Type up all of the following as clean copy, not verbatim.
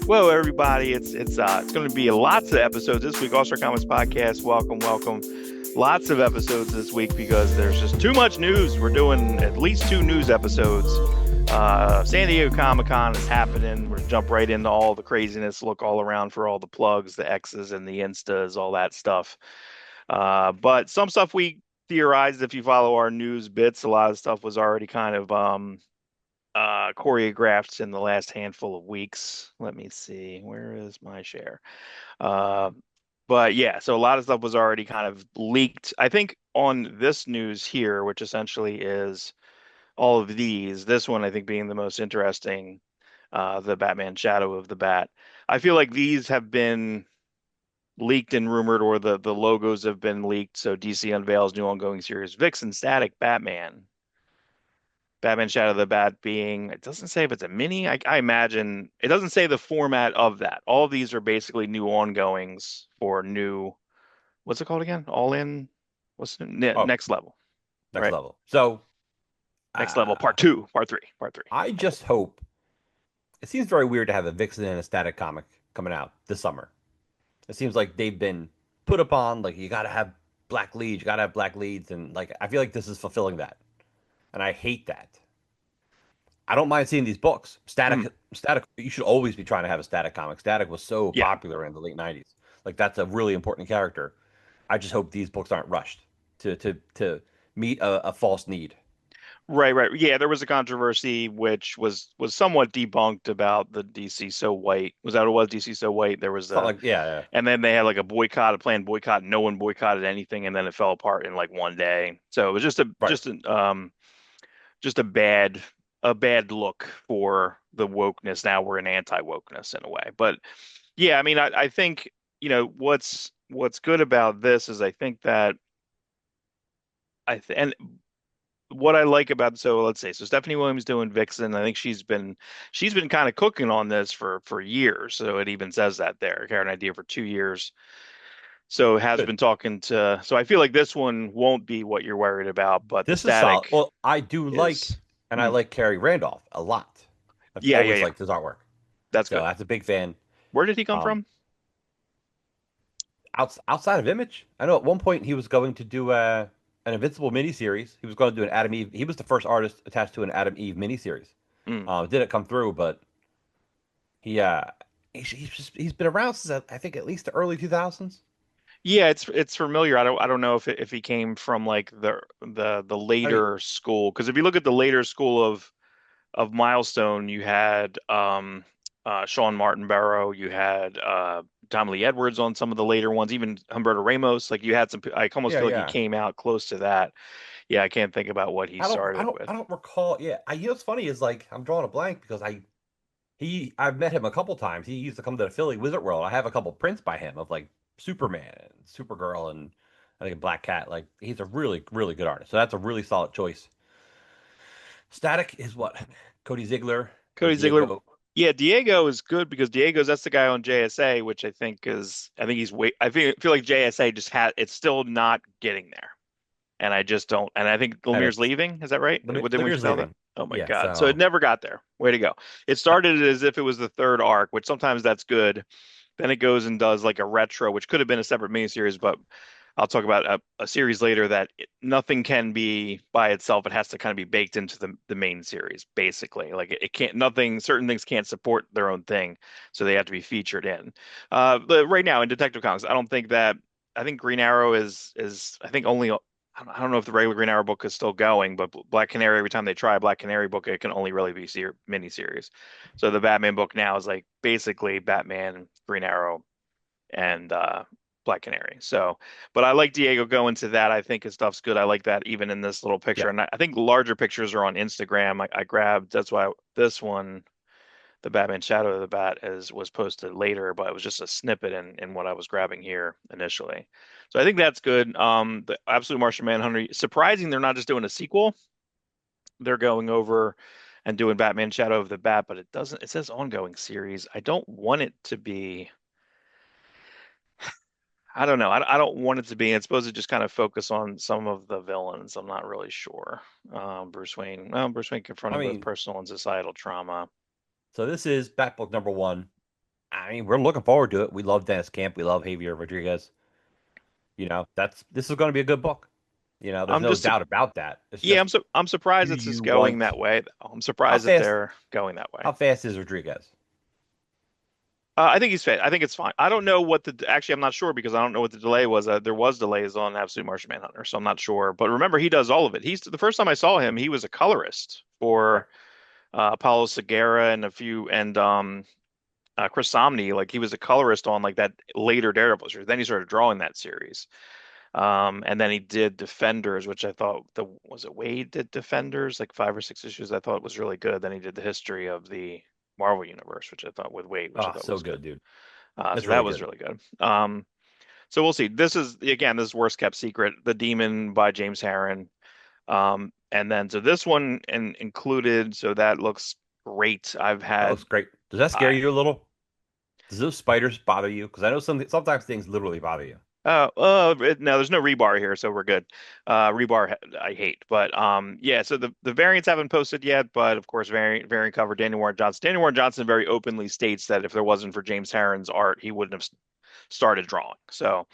Whoa, everybody! It's going to be lots of episodes this week. Awestruck Comics Podcast. Welcome, welcome. Lots of episodes this week because there's just too much news. We're doing at least two news episodes. San Diego Comic Con is happening. We're gonna jump right into all the craziness. Look all around for all the plugs, the X's and the Instas, all that stuff. But some stuff we theorized, if you follow our news bits, a lot of stuff was already kind of choreographed in the last handful of weeks. Let me see, where is my share? Uh, but yeah, so a lot of stuff was already kind of leaked. I think on this news here, which essentially is all of these, this one I think being the most interesting, the Batman Shadow of the Bat. I feel like these have been leaked and rumored, or the logos have been leaked. So DC unveils new ongoing series, Vixen, Static, Batman. Batman Shadow of the Bat being, it doesn't say if it's a mini. I imagine it doesn't say the format of that. All of these are basically new ongoings for new, what's it called again? All in, what's the, Oh, next level, next right? level. So, Next level, uh, part two, part three, part three. I just hope it seems very weird to have a Vixen and a Static comic coming out this summer. It seems like they've been put upon, like, you gotta have black leads, you gotta have black leads, and like I feel like this is fulfilling that. And I hate that. I don't mind seeing these books. Mm, Static, you should always be trying to have a Static comic. Static was so yeah, popular in the late 90s. Like that's a really important character. I just hope these books aren't rushed to meet a false need. right, right. Yeah, there was a controversy which was somewhat debunked about the DC So White. Was that what it was? DC So White. There was Something a, like yeah, and then they had like a boycott, a planned boycott. No one boycotted anything, and then it fell apart in like one day. So it was right. just a bad look for the wokeness. Now we're in anti-wokeness in a way. But yeah, I mean, I think, what's good about this is I think that and what I like about, so let's say, so Stephanie Williams doing Vixen. I think she's been kind of cooking on this for years. So it even says that there. Carried an idea for 2 years. So has Good. been talking to, so I feel like this one won't be what you're worried about, but the This is solid. static Well, I do like, is. and I Hmm. like Carrie Randolph a lot. I've Yeah, yeah, always yeah. liked his artwork, That's so good. that's a big fan. Where did he come Um, from? outside of Image, I know at one point he was going to do an Invincible miniseries. He was going to do an Adam Eve. He was the first artist attached to an Adam Eve miniseries. Hmm. It didn't come through, but he he's been around since I think at least the early 2000s. Yeah, it's familiar. I don't know if he came from like the I mean, later school, because if you look at the later school of Milestone, you had Sean Martin Barrow, you had Tom Lee Edwards on some of the later ones, even Humberto Ramos. Like you had some. I almost yeah, feel like he yeah. came out close to that. Yeah, I can't think about what he started with. I don't recall. Yeah, you know what's funny is like I'm drawing a blank because I've met him a couple times. He used to come to the Philly Wizard World. I have a couple prints by him of like Superman and Supergirl and I think Black Cat. Like he's a really good artist. So that's a really solid choice. Static is what Cody Ziegler or Cody Ziegler. Diego. Yeah, Diego is good because Diego's that's the guy on JSA, which I think he's wait. I feel like JSA just had it's still not getting there, and I just don't. And I think And Lemire's it's leaving. Is that right? Didn't we Lemire's just tell that? leaving. Oh my Yeah. God! So it So never got there. Way to go! It started as if it was the third arc, which sometimes that's good. Then it goes and does like a retro, which could have been a separate miniseries, but I'll talk about a series later that nothing can be by itself. It has to kind of be baked into the main series, basically. Like it can't, nothing, certain things can't support their own thing, so they have to be featured in. But right now in Detective Comics, I don't think that, I think Green Arrow is I think only, I don't know if the regular Green Arrow book is still going, but Black Canary, every time they try a Black Canary book, it can only really be miniseries. So the Batman book now is like basically Batman, Green Arrow, and Black Canary. So, but I like Diego going to that. I think his stuff's good. I like that even in this little picture. yeah, And I think larger pictures are on Instagram. I grabbed, that's why this one, the Batman Shadow of the Bat, was posted later, but it was just a snippet in what I was grabbing here initially. So I think that's good. The Absolute Martian Manhunter, surprising they're not just doing a sequel. They're going over and doing Batman Shadow of the Bat, but it says ongoing series. I don't want it to be. I don't know. I don't want it to be. It's supposed to just kind of focus on some of the villains. I'm not really sure. Bruce Wayne. Bruce Wayne I confronting both mean, personal and societal trauma. so this is Bat book number one. I mean, we're looking forward to it. We love Dennis Camp. We love Javier Rodriguez. That's this is going to be a good book. There's I'm no just doubt about that. It's yeah, just, I'm surprised do it's just you going want that way. I'm how surprised that fast? they're going that way. How fast is Rodriguez? I think he's fit. I think it's fine. I don't know what the actually I'm not sure because I don't know what the delay was. There was delays on Absolute Martian Manhunter, so I'm not sure. But remember, he does all of it. He's the first time I saw him, he was a colorist Right. for Paulo Segura and a few and Chris Samnee. Like he was a colorist on like that later Daredevil series. Then he started drawing that series. And then he did Defenders, which I thought the was it Wade did Defenders, like 5 or 6 issues. I thought was really good. Then he did the history of the Marvel Universe, which I thought with Wade, which I Oh, thought so was good. good, dude. So It's that really was good. really good. So we'll see. This is again this worst kept secret, The Demon by James Harren. And then so this one included, so that looks great. That looks great. Does that scare I you a little? Does those spiders bother you? Because I know sometimes things literally bother you. no, there's no rebar here, so we're good. Rebar I hate, but yeah. So the variants haven't posted yet, but of course, variant cover Daniel Warren Johnson. Daniel Warren Johnson very openly states that if there wasn't for James Harren's art, he wouldn't have started drawing. So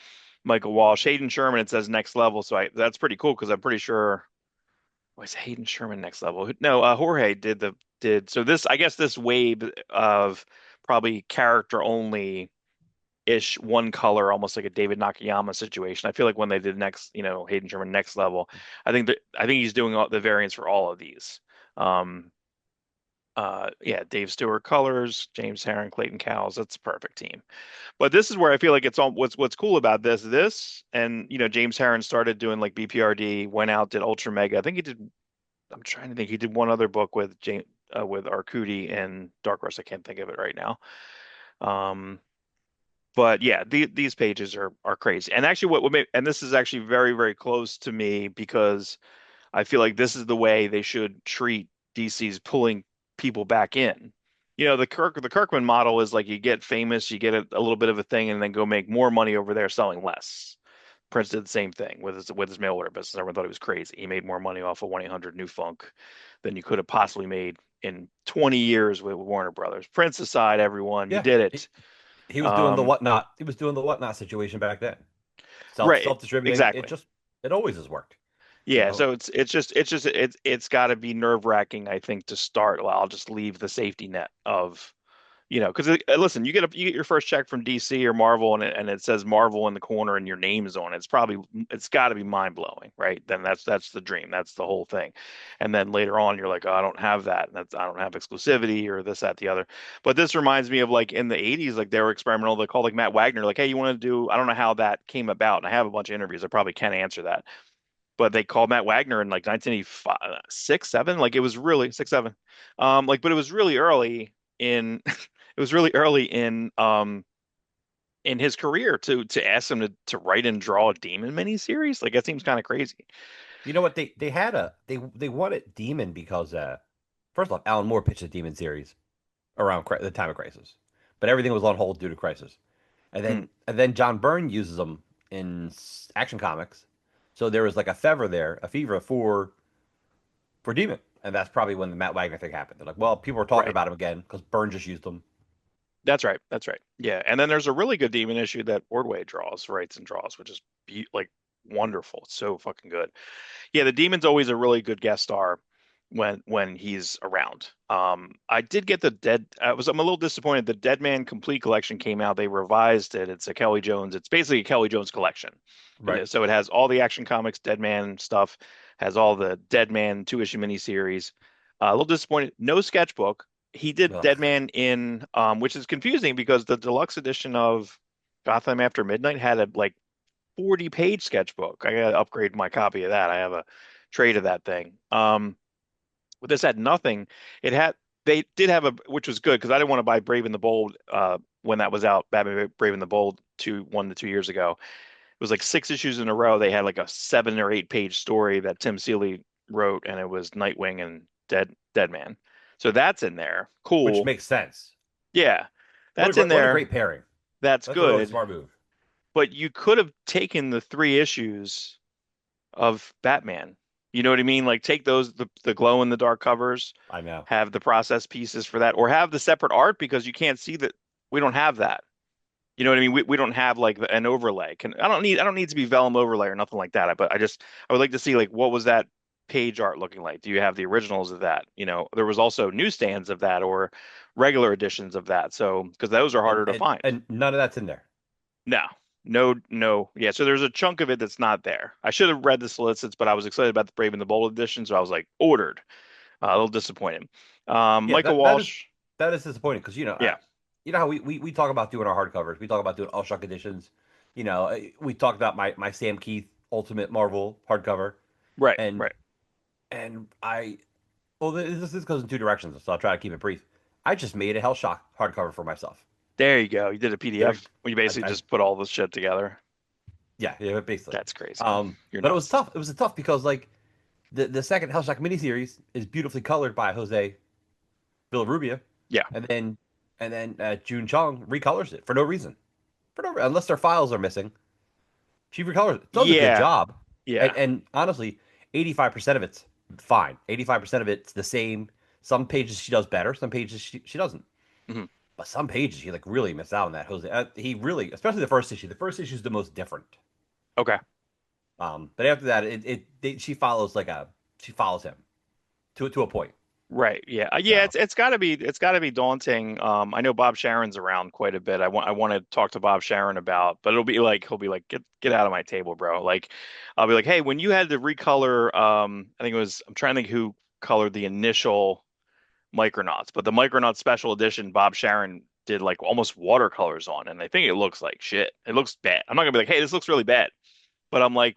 Michael Walsh, Hayden Sherman, it says next level, so that's pretty cool because I'm pretty sure was Hayden Sherman next level. No, Jorge did so this. I guess this wave of probably character only ish one color, almost like a David Nakayama situation. I feel like when they did next, Hayden Sherman next level, I think he's doing all the variants for all of these. Um, yeah, Dave Stewart colors, James Herron, Clayton Cowles. That's a perfect team. But this is where I feel like it's all what's cool about this, and James Herron started doing like BPRD, went out, did Ultra Mega. I think he did. I'm trying to think. He did one other book with James with Arcudi and Dark Horse. I can't think of it right now. Um, but yeah, these pages are crazy. And actually, what would make and this is actually very very close to me because I feel like this is the way they should treat DC's pulling people back in. The Kirkman model is like you get famous, you get a little bit of a thing, and then go make more money over there selling less. Prince did the same thing with his mail order business. Everyone thought he was crazy. He made more money off of 1-800 New Funk than you could have possibly made in 20 years with Warner Brothers. Prince aside, everyone, you Yeah, did he, it. he was doing the Um, whatnot. He was doing the whatnot situation back then. right, Self distributing. exactly. It always has worked. You Yeah, know. so it's got to be nerve-wracking, I think, to start. Well, I'll just leave the safety net of because listen, you get your first check from DC or Marvel, and it says Marvel in the corner, and your name is on it. It's got to be mind blowing, right? Then that's the dream, that's the whole thing, and then later on, you're like, oh, I don't have that, and I don't have exclusivity or this, that, the other. But this reminds me of like in the '80s, like they were experimental. They called like Matt Wagner, like, hey, you want to do? I don't know how that came about, and I have a bunch of interviews. I probably can't answer that, but they called Matt Wagner in like 1985, six, seven, like it was really six, seven, like, but it was really early in it was really early in his career to ask him to write and draw a Demon miniseries. Like that seems kind of crazy. You know what? They wanted Demon because first off, Alan Moore pitched a Demon series around the time of Crisis, but everything was on hold due to Crisis. And Hmm, then John Byrne uses them in Action Comics, so there was like a fever for Demon, and that's probably when the Matt Wagner thing happened. They're like, well, people were talking right. about him again because Byrne just used them. That's right. That's right. Yeah. And then there's a really good Demon issue that Ordway draws, writes and draws, which is like wonderful. It's so fucking good. Yeah, the Demon's always a really good guest star when he's around. I did get the Dead. I'm a little disappointed. The Dead Man Complete Collection came out. They revised it. It's a Kelly Jones. It's basically a Kelly Jones collection. Right. So it has all the Action Comics Dead Man stuff. Has all the Dead Man 2 issue miniseries. A little disappointed. No sketchbook. He did Dead Ugh. Man in, which is confusing because the deluxe edition of Gotham After Midnight had a like 40-page sketchbook. I gotta upgrade my copy of that. I have a trade of that thing. But this had nothing. It had they did have a which was good because I didn't want to buy Brave and the Bold when that was out. Batman Brave and the Bold 1 to 2 years ago. It was like 6 issues in a row. They had like a 7 or 8 page story that Tim Seeley wrote, and it was Nightwing and Dead Man. So that's in there. Which Cool. makes sense. Yeah, that's in What a there. great pairing. That's That's a really good. smart move. But you could have taken the 3 issues of Batman. You know what I mean? Like take those the glow in the dark covers, I know. have the process pieces for that, or have the separate art because you can't see that. We don't have that. You know what I mean? We don't have like an overlay. I don't need to be vellum overlay or nothing like that. But I would like to see like what was that page art looking like? Do you have the originals of that? You know, there was also newsstands of that or regular editions of that. So because those are and harder to and find. and none of that's in there. No, no. Yeah, so there's a chunk of it that's not there. I should have read the solicits, but I was excited about the Brave and the Bold edition, so I was like ordered. A little disappointed. Yeah, Michael Walsh. that is disappointing because Yeah, you know how we talk about doing our hardcovers, we talk about doing Awestruck editions. We talked about my Sam Keith Ultimate Marvel hardcover, right, and right. and I well this goes in two directions, so I'll try to keep it brief. I just made a Hellshock hardcover for myself. There you go. You did a Did I? PDF when you basically I just put all this shit together. yeah, basically. That's crazy. You're But it was nuts. tough. It was tough because like the second Hellshock miniseries is beautifully colored by Jose Villarubia, Yeah. and then June Chong recolors it for no reason, unless their files are missing. She recolors it. Does a good Yeah. job, and Yeah. and honestly, 85% of it's fine. 85% of it's the same. Some pages she does better. Some pages she doesn't. Mhm. But some pages he like really missed out on that Jose. He really, especially the first issue. The first issue is the most different. Okay. But after that, she follows him to a point. Right. Yeah. Yeah. So It's got to be daunting. I know Bob Sharon's around quite a bit. I want to talk to Bob Sharon about, but it'll be like he'll be like, get out of my table, bro. Like, I'll be like, hey, when you had to recolor, I think it was I'm trying to think who colored the initial Micronauts, but the Micronauts special edition, Bob Sharon did like almost watercolors on, and I think it looks like shit. It looks bad. I'm not gonna be like, hey, this looks really bad, but I'm like,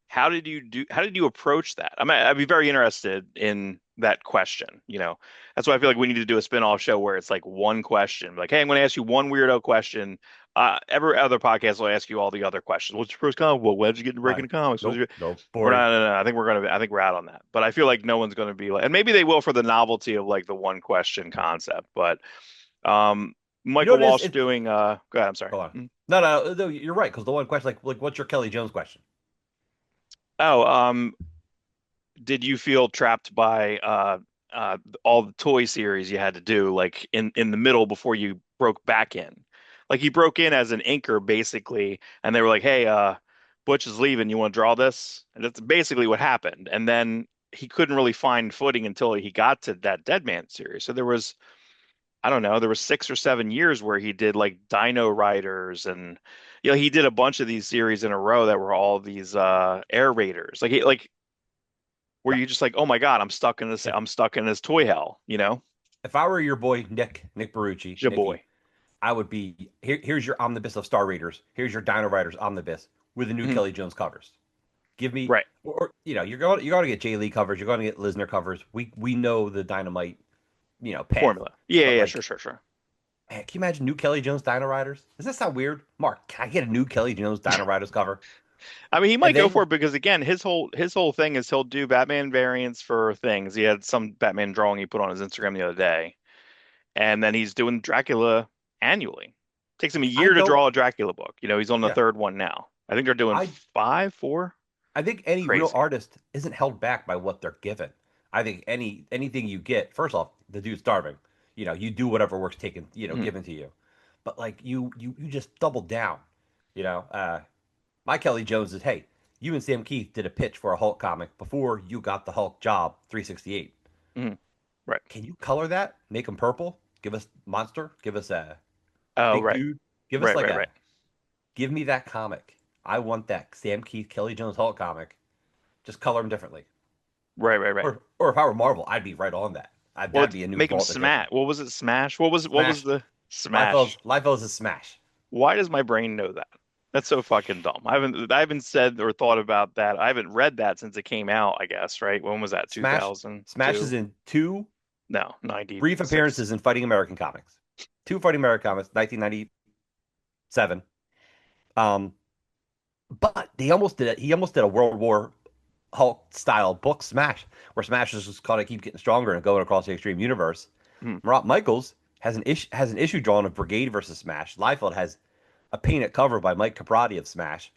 how did you approach that? I'd be very interested in that question, you know. That's why I feel like we need to do a spin-off show where it's like one question. Like, hey, I'm going to ask you one weirdo question. Every other podcast will ask you all the other questions. What's your first comic? Well, when did you get into breaking the comics? nope, nope, We're boring. not, no, no, I think we're out on that. But I feel like no one's going to be like, and maybe they will for the novelty of like the one question concept. But um, You know Michael what it is? Walsh doing, go ahead, I'm sorry. Go on. Mm. No, you're right. Because the one question, like, what's your Kelly Jones question? Oh, did you feel trapped by all the toy series you had to do like in the middle before you broke back in? Like you broke in as an inker basically, and they were like, "Hey, Butch is leaving. You want to draw this?" And that's basically what happened. And then he couldn't really find footing until he got to that Dead Man series. So there was, I don't know, there was 6 or 7 years where he did like Dino Riders and he did a bunch of these series in a row that were all these air raiders. Like where Yeah. you're just like, oh my God, If I'm stuck in this toy hell, you know? if I were your boy Nick Barucci, Jaboy. Nicky, I would be here's your omnibus of Star Raiders. Here's your Dino Riders omnibus with the new Mhm. Kelly Jones covers. Give me Right. or you're going to get Jay Lee covers. You're going to get Lisner covers. We know the Dynamite path. Formula. Yeah, But yeah, like, sure. man, can you imagine new Kelly Jones Dino Riders? Does that sound weird? Mark, can I get a new Kelly Jones Dino Riders cover? I mean, he And might go for then it because again, his whole thing is he'll do Batman variants for things. He had some Batman drawing he put on his Instagram the other day, and then he's doing Dracula annually. Takes him a I year to don't draw a Dracula book. He's on the yeah. third one now. I think they're doing I five, four. I think any real Crazy. artist isn't held back by what they're given. I think anything you get, first off, the dude's starving. You do whatever work's taken, Mhm. given to you. But like you just double down. You know, my Kelly Jones is, hey, you and Sam Keith did a pitch for a Hulk comic before you got the Hulk job 368. Mhm. Right. Can you color that? Make him purple? Give us monster? Give us a Oh, big right. dude? Give us Right, like right, right. a give me that comic. I want that Sam Keith Kelly Jones Hulk comic. Just color him differently. Right, right, right. Or if I were Marvel, I'd be right on that. Well, That'd it's be a new make him vault edition. smash. What was it? Smash? What was Smash. the smash? Liefeld is a smash. Why does my brain know that? That's so fucking dumb. I haven't said or thought about that. I haven't read that since it came out, I guess, right? When was that? Smash is 2002? in two No, brief 96. appearances in Fighting American comics. Two Fighting American comics, 1997. Um, but he almost did a World War Hulk style book Smash, where Smash is just kind of keep getting stronger and going across the Extreme Universe. Hmm. Rob Michaels has an issue drawn of Brigade versus Smash. Liefeld has a painted cover by Mike Caprati of Smash,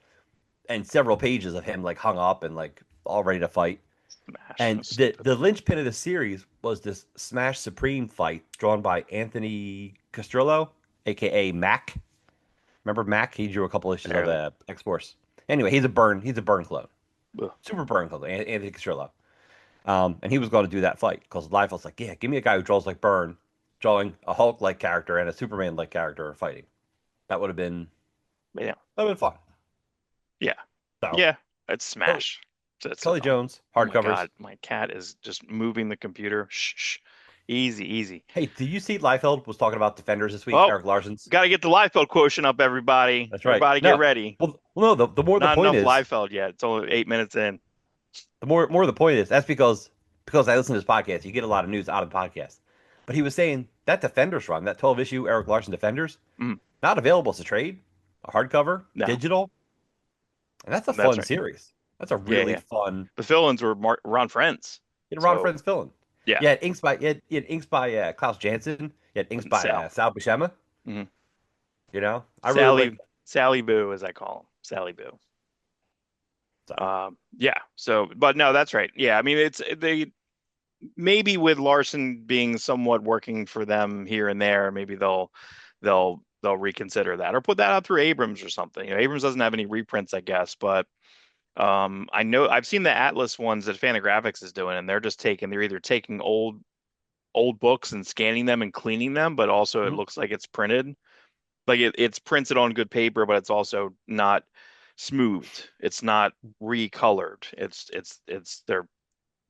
and several pages of him like hung up and like all ready to fight. Smash. And That's the stupid. the linchpin of the series was this Smash Supreme fight drawn by Anthony Castrillo. aka Mac. Remember Mac? He drew a couple issues of Barely. X Force. Anyway, he's a Burn clone, Ugh. super Burn clone, Anthony Casrillo. And he was going to do that fight because Liefeld's like, yeah, give me a guy who draws like Burn, drawing a Hulk-like character and a Superman-like character fighting. That would have been Yeah. that would have been fun. Yeah. So Yeah. It's Kelly, Smash. Kelly Jones Oh my hardcovers. God. My cat is just moving the computer. Shh, shh. Easy, easy. Hey, did you see Liefeld was talking about Defenders this week? Oh, Eric Larson's. got to get the Liefeld quotient up, everybody. That's right. Everybody get No, ready. well, no. The more the Not point enough is, Liefeld yet. It's only 8 minutes in. the more the point is. That's because I listen to his podcast. You get a lot of news out of the podcast. But he was saying that Defenders run, that 12 issue Eric Larson Defenders, Mm, not available as a trade, a hardcover, no, digital, and that's a that's fun right. series. That's a Yeah, really yeah. fun. The fill-ins were on Friends. Ron So, Friends villain. yeah. You had inks by Klaus Janson. You had inks And by Sal. Sal Buscema. Hmm. I really like. Sally Boo, as I call him. Sally Boo. So Yeah. So, but no, that's right. Yeah. I mean, it's they maybe with Larson being somewhat working for them here and there, maybe they'll reconsider that or put that out through Abrams or something. Abrams doesn't have any reprints, I guess, but I know I've seen the Atlas ones that Fantagraphics is doing, and they're either taking old books and scanning them and cleaning them, but also it mhm. looks like it's printed. Like it's printed on good paper, but it's also not smoothed. It's not recolored. It's they're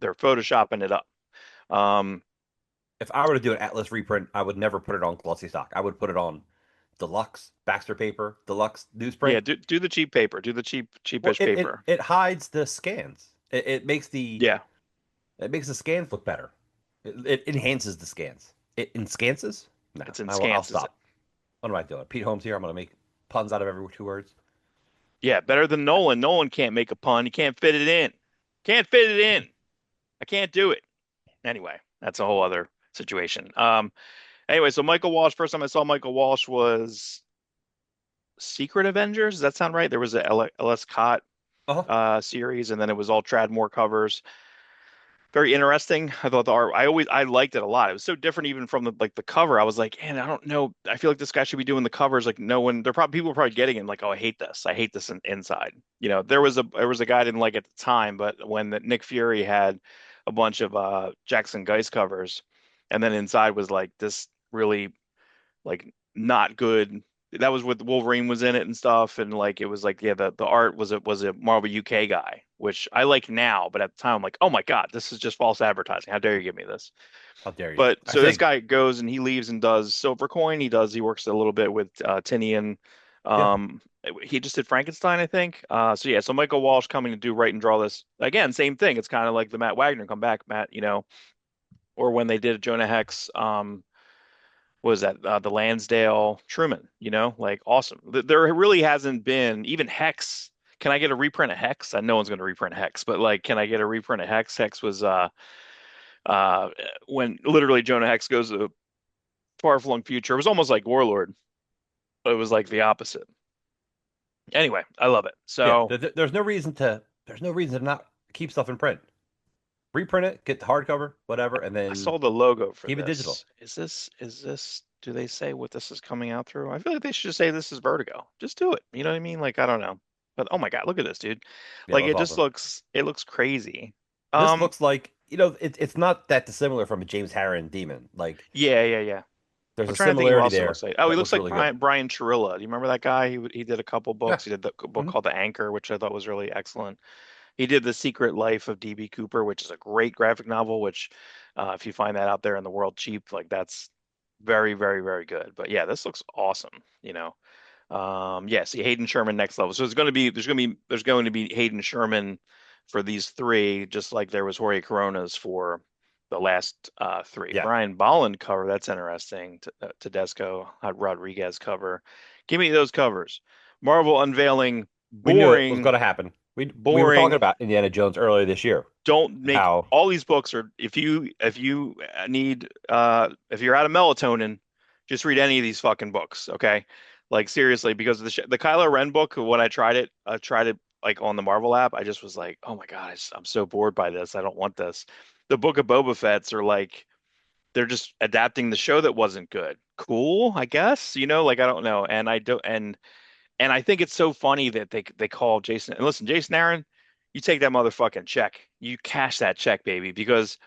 photoshopping it up. Um, If I were to do an Atlas reprint, I would never put it on glossy stock. I would put it on deluxe Baxter paper, deluxe newsprint. yeah, do the cheap paper. Do the Well, cheapish it paper. it hides the scans. Yeah, It makes the scans look better. It enhances the scans. It enscances? No, it's in I'll scans. stop. What am I doing? Pete Holmes here. I'm gonna make puns out of every two words. Yeah, better than Nolan. Nolan can't make a pun. He can't fit it in. Can't fit it in. I can't do it. Anyway, that's a whole other situation. Anyway, so Michael Walsh, first time I saw Michael Walsh was Secret Avengers. Does that sound right? There was a L.S. Cott Uh-huh. series, and then it was all Tradmore covers. Very interesting. I thought the art. I liked it a lot. It was so different even from the cover. I was like, man, I don't know. I feel like this guy should be doing the covers. Like no one. They're probably people are probably getting it. Like, oh, I hate this. I hate this inside. There was a guy I didn't like at the time, but when Nick Fury had a bunch of Jackson Geist covers, and then inside was like this really like not good. That was with Wolverine was in it and stuff, and like it was like yeah, the art was a Marvel UK guy, which I like now, but at the time I'm like, oh my God, this is just false advertising. How dare you give me this? How dare you? But I so this think, guy goes and he leaves and does Silver Coin. He works a little bit with Tinian. yeah. Um, he just did Frankenstein, I think. So yeah, so Michael Walsh coming to do write and draw this again, same thing. It's kind of like the Matt Wagner come back, Matt, or when they did Jonah Hex. What was that the Lansdale Truman, like awesome. There really hasn't been even Hex. Can I get a reprint of Hex? No one's going to reprint Hex, but like, can I get a reprint of Hex? Hex was uh when literally Jonah Hex goes to the far-flung future. It was almost like Warlord, but it was like the opposite. Anyway, I love it. Yeah. So There's no reason to not keep stuff in print. Reprint it, get the hardcover, whatever, and I then saw the logo for keep it digital. this. Is this do they say what this is coming out through? I feel like they should just say this is Vertigo. Just do it. You know what I mean? Like I don't know. But oh my God, look at this, dude. Yeah, Like that's awesome. it looks crazy. This Um looks like, it's not that dissimilar from a James Harren Demon. Like, yeah, yeah, yeah. there's I'm a trying to think who similarity else it there looks like. Oh, he that looks looks like really good. Brian Chirilla. Do you remember that guy? He did a couple Yeah. books. He did the book Hmm. called The Anchor, which I thought was really excellent. He did The Secret Life of DB Cooper, which is a great graphic novel, which if you find that out there in the world cheap, like that's very, very, very good. But yeah, this looks awesome. Yeah, see Hayden Sherman next level. So there's going to be Hayden Sherman for these three, just like there was Jorge Coronas for the last three. Yeah. Brian Bolland cover, that's interesting. Tedesco Rodriguez cover. Give me those covers. Marvel unveiling We knew it was boring, going to happen. We were talking boring. about Indiana Jones earlier this year. Don't make How, all these books are if you need if you're out of melatonin, just read any of these fucking books, okay? Like seriously, because the Kylo Ren book, when I tried it like on the Marvel app, I just was like, oh my God, I'm so bored by this. I don't want this. The Book of Boba Fett's are like they're just adapting the show that wasn't good. Cool, I guess. Like I don't know. And I don't and I think it's so funny that they call Jason. And listen, Jason Aaron, you take that motherfucking check. You cash that check, baby, because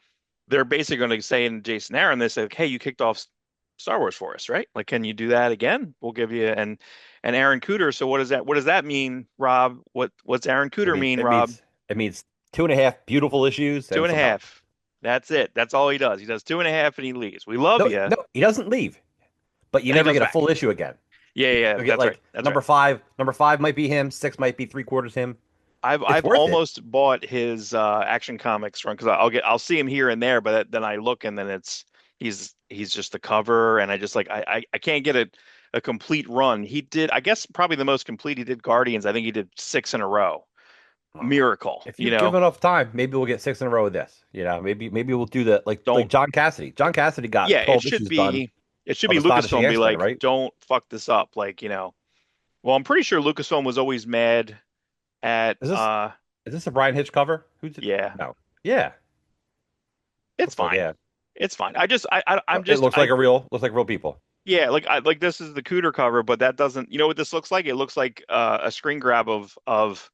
they're basically going to say in Jason Aaron, they say, "Hey, you kicked off Star Wars for us, right? Like, can you do that again? We'll give you." And Aaron Cooter. So what does that mean, Rob? What's Aaron It Cooter means mean, it Rob? means it means 2.5 beautiful issues Two and and a some help. half. That's it. That's all he does. He does two and a half and he leaves. We love No, you. no, he doesn't leave, but you And he never comes get a back. full issue again. Yeah, yeah, yeah. You'll get That's right. like That's right. number five. Number five might be him. Six might be three quarters him. It's I've worth it. almost bought his Action Comics run because I'll see him here and there, but then I look and then he's just the cover, and I just like I can't get a complete run. He did, I guess, probably the most complete. He did Guardians. I think he did six in a row. Well, Miracle, if you give enough time, maybe we'll get six in a row with this. Maybe we'll do that like Don't. John Cassidy. John Cassidy got Yeah, 12 issues done it should of be Astonishing Lucasfilm be X-Men, like, right? don't fuck this up. Like, well, I'm pretty sure Lucasfilm was always mad at Is this is this a Brian Hitch cover? Who's it? yeah, No. Yeah. it's Looks like fine. yeah. It's fine. I'm It just I looks like real people. Yeah, like this is the Cooter cover, but that doesn't. You know what this looks like? It looks like a screen grab of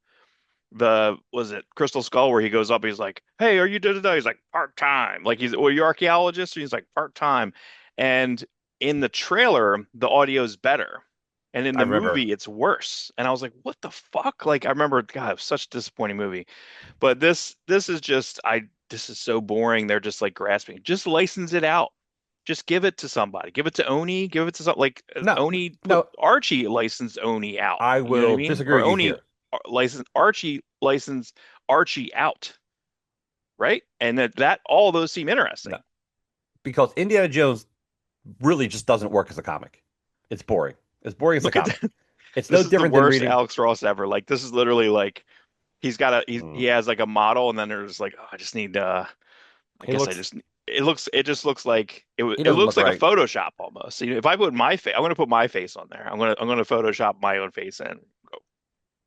the was it Crystal Skull where he goes up. He's like, "Hey, are you da da da?" He's like, "Part time." Like well, you archaeologist? And he's like, "Part time." And in the trailer, the audio is better, and in I the remember. movie, it's worse. And I was like, "What the fuck?" Like I remember, God, it was such a disappointing movie. But this is just this is so boring. They're just like grasping. Just license it out. Just give it to somebody. Give it to Oni. Give it to some like No, Oni put no, Archie licensed Oni out. I You know what I will mean? disagree Or with you Oni here. license Archie out, right? And that all those seem No, interesting. because Indiana Jones really just doesn't work as a comic. It's boring. It's boring as a Look at comic. It's no this is the different than worst reading. Alex Ross ever. Like this is literally like he Mm. has like a model and then there's like I just need I He guess looks. it just looks like He it doesn't looks look like a right. Photoshop almost. If I put my face, I'm gonna put my face on there. I'm gonna Photoshop my own face in.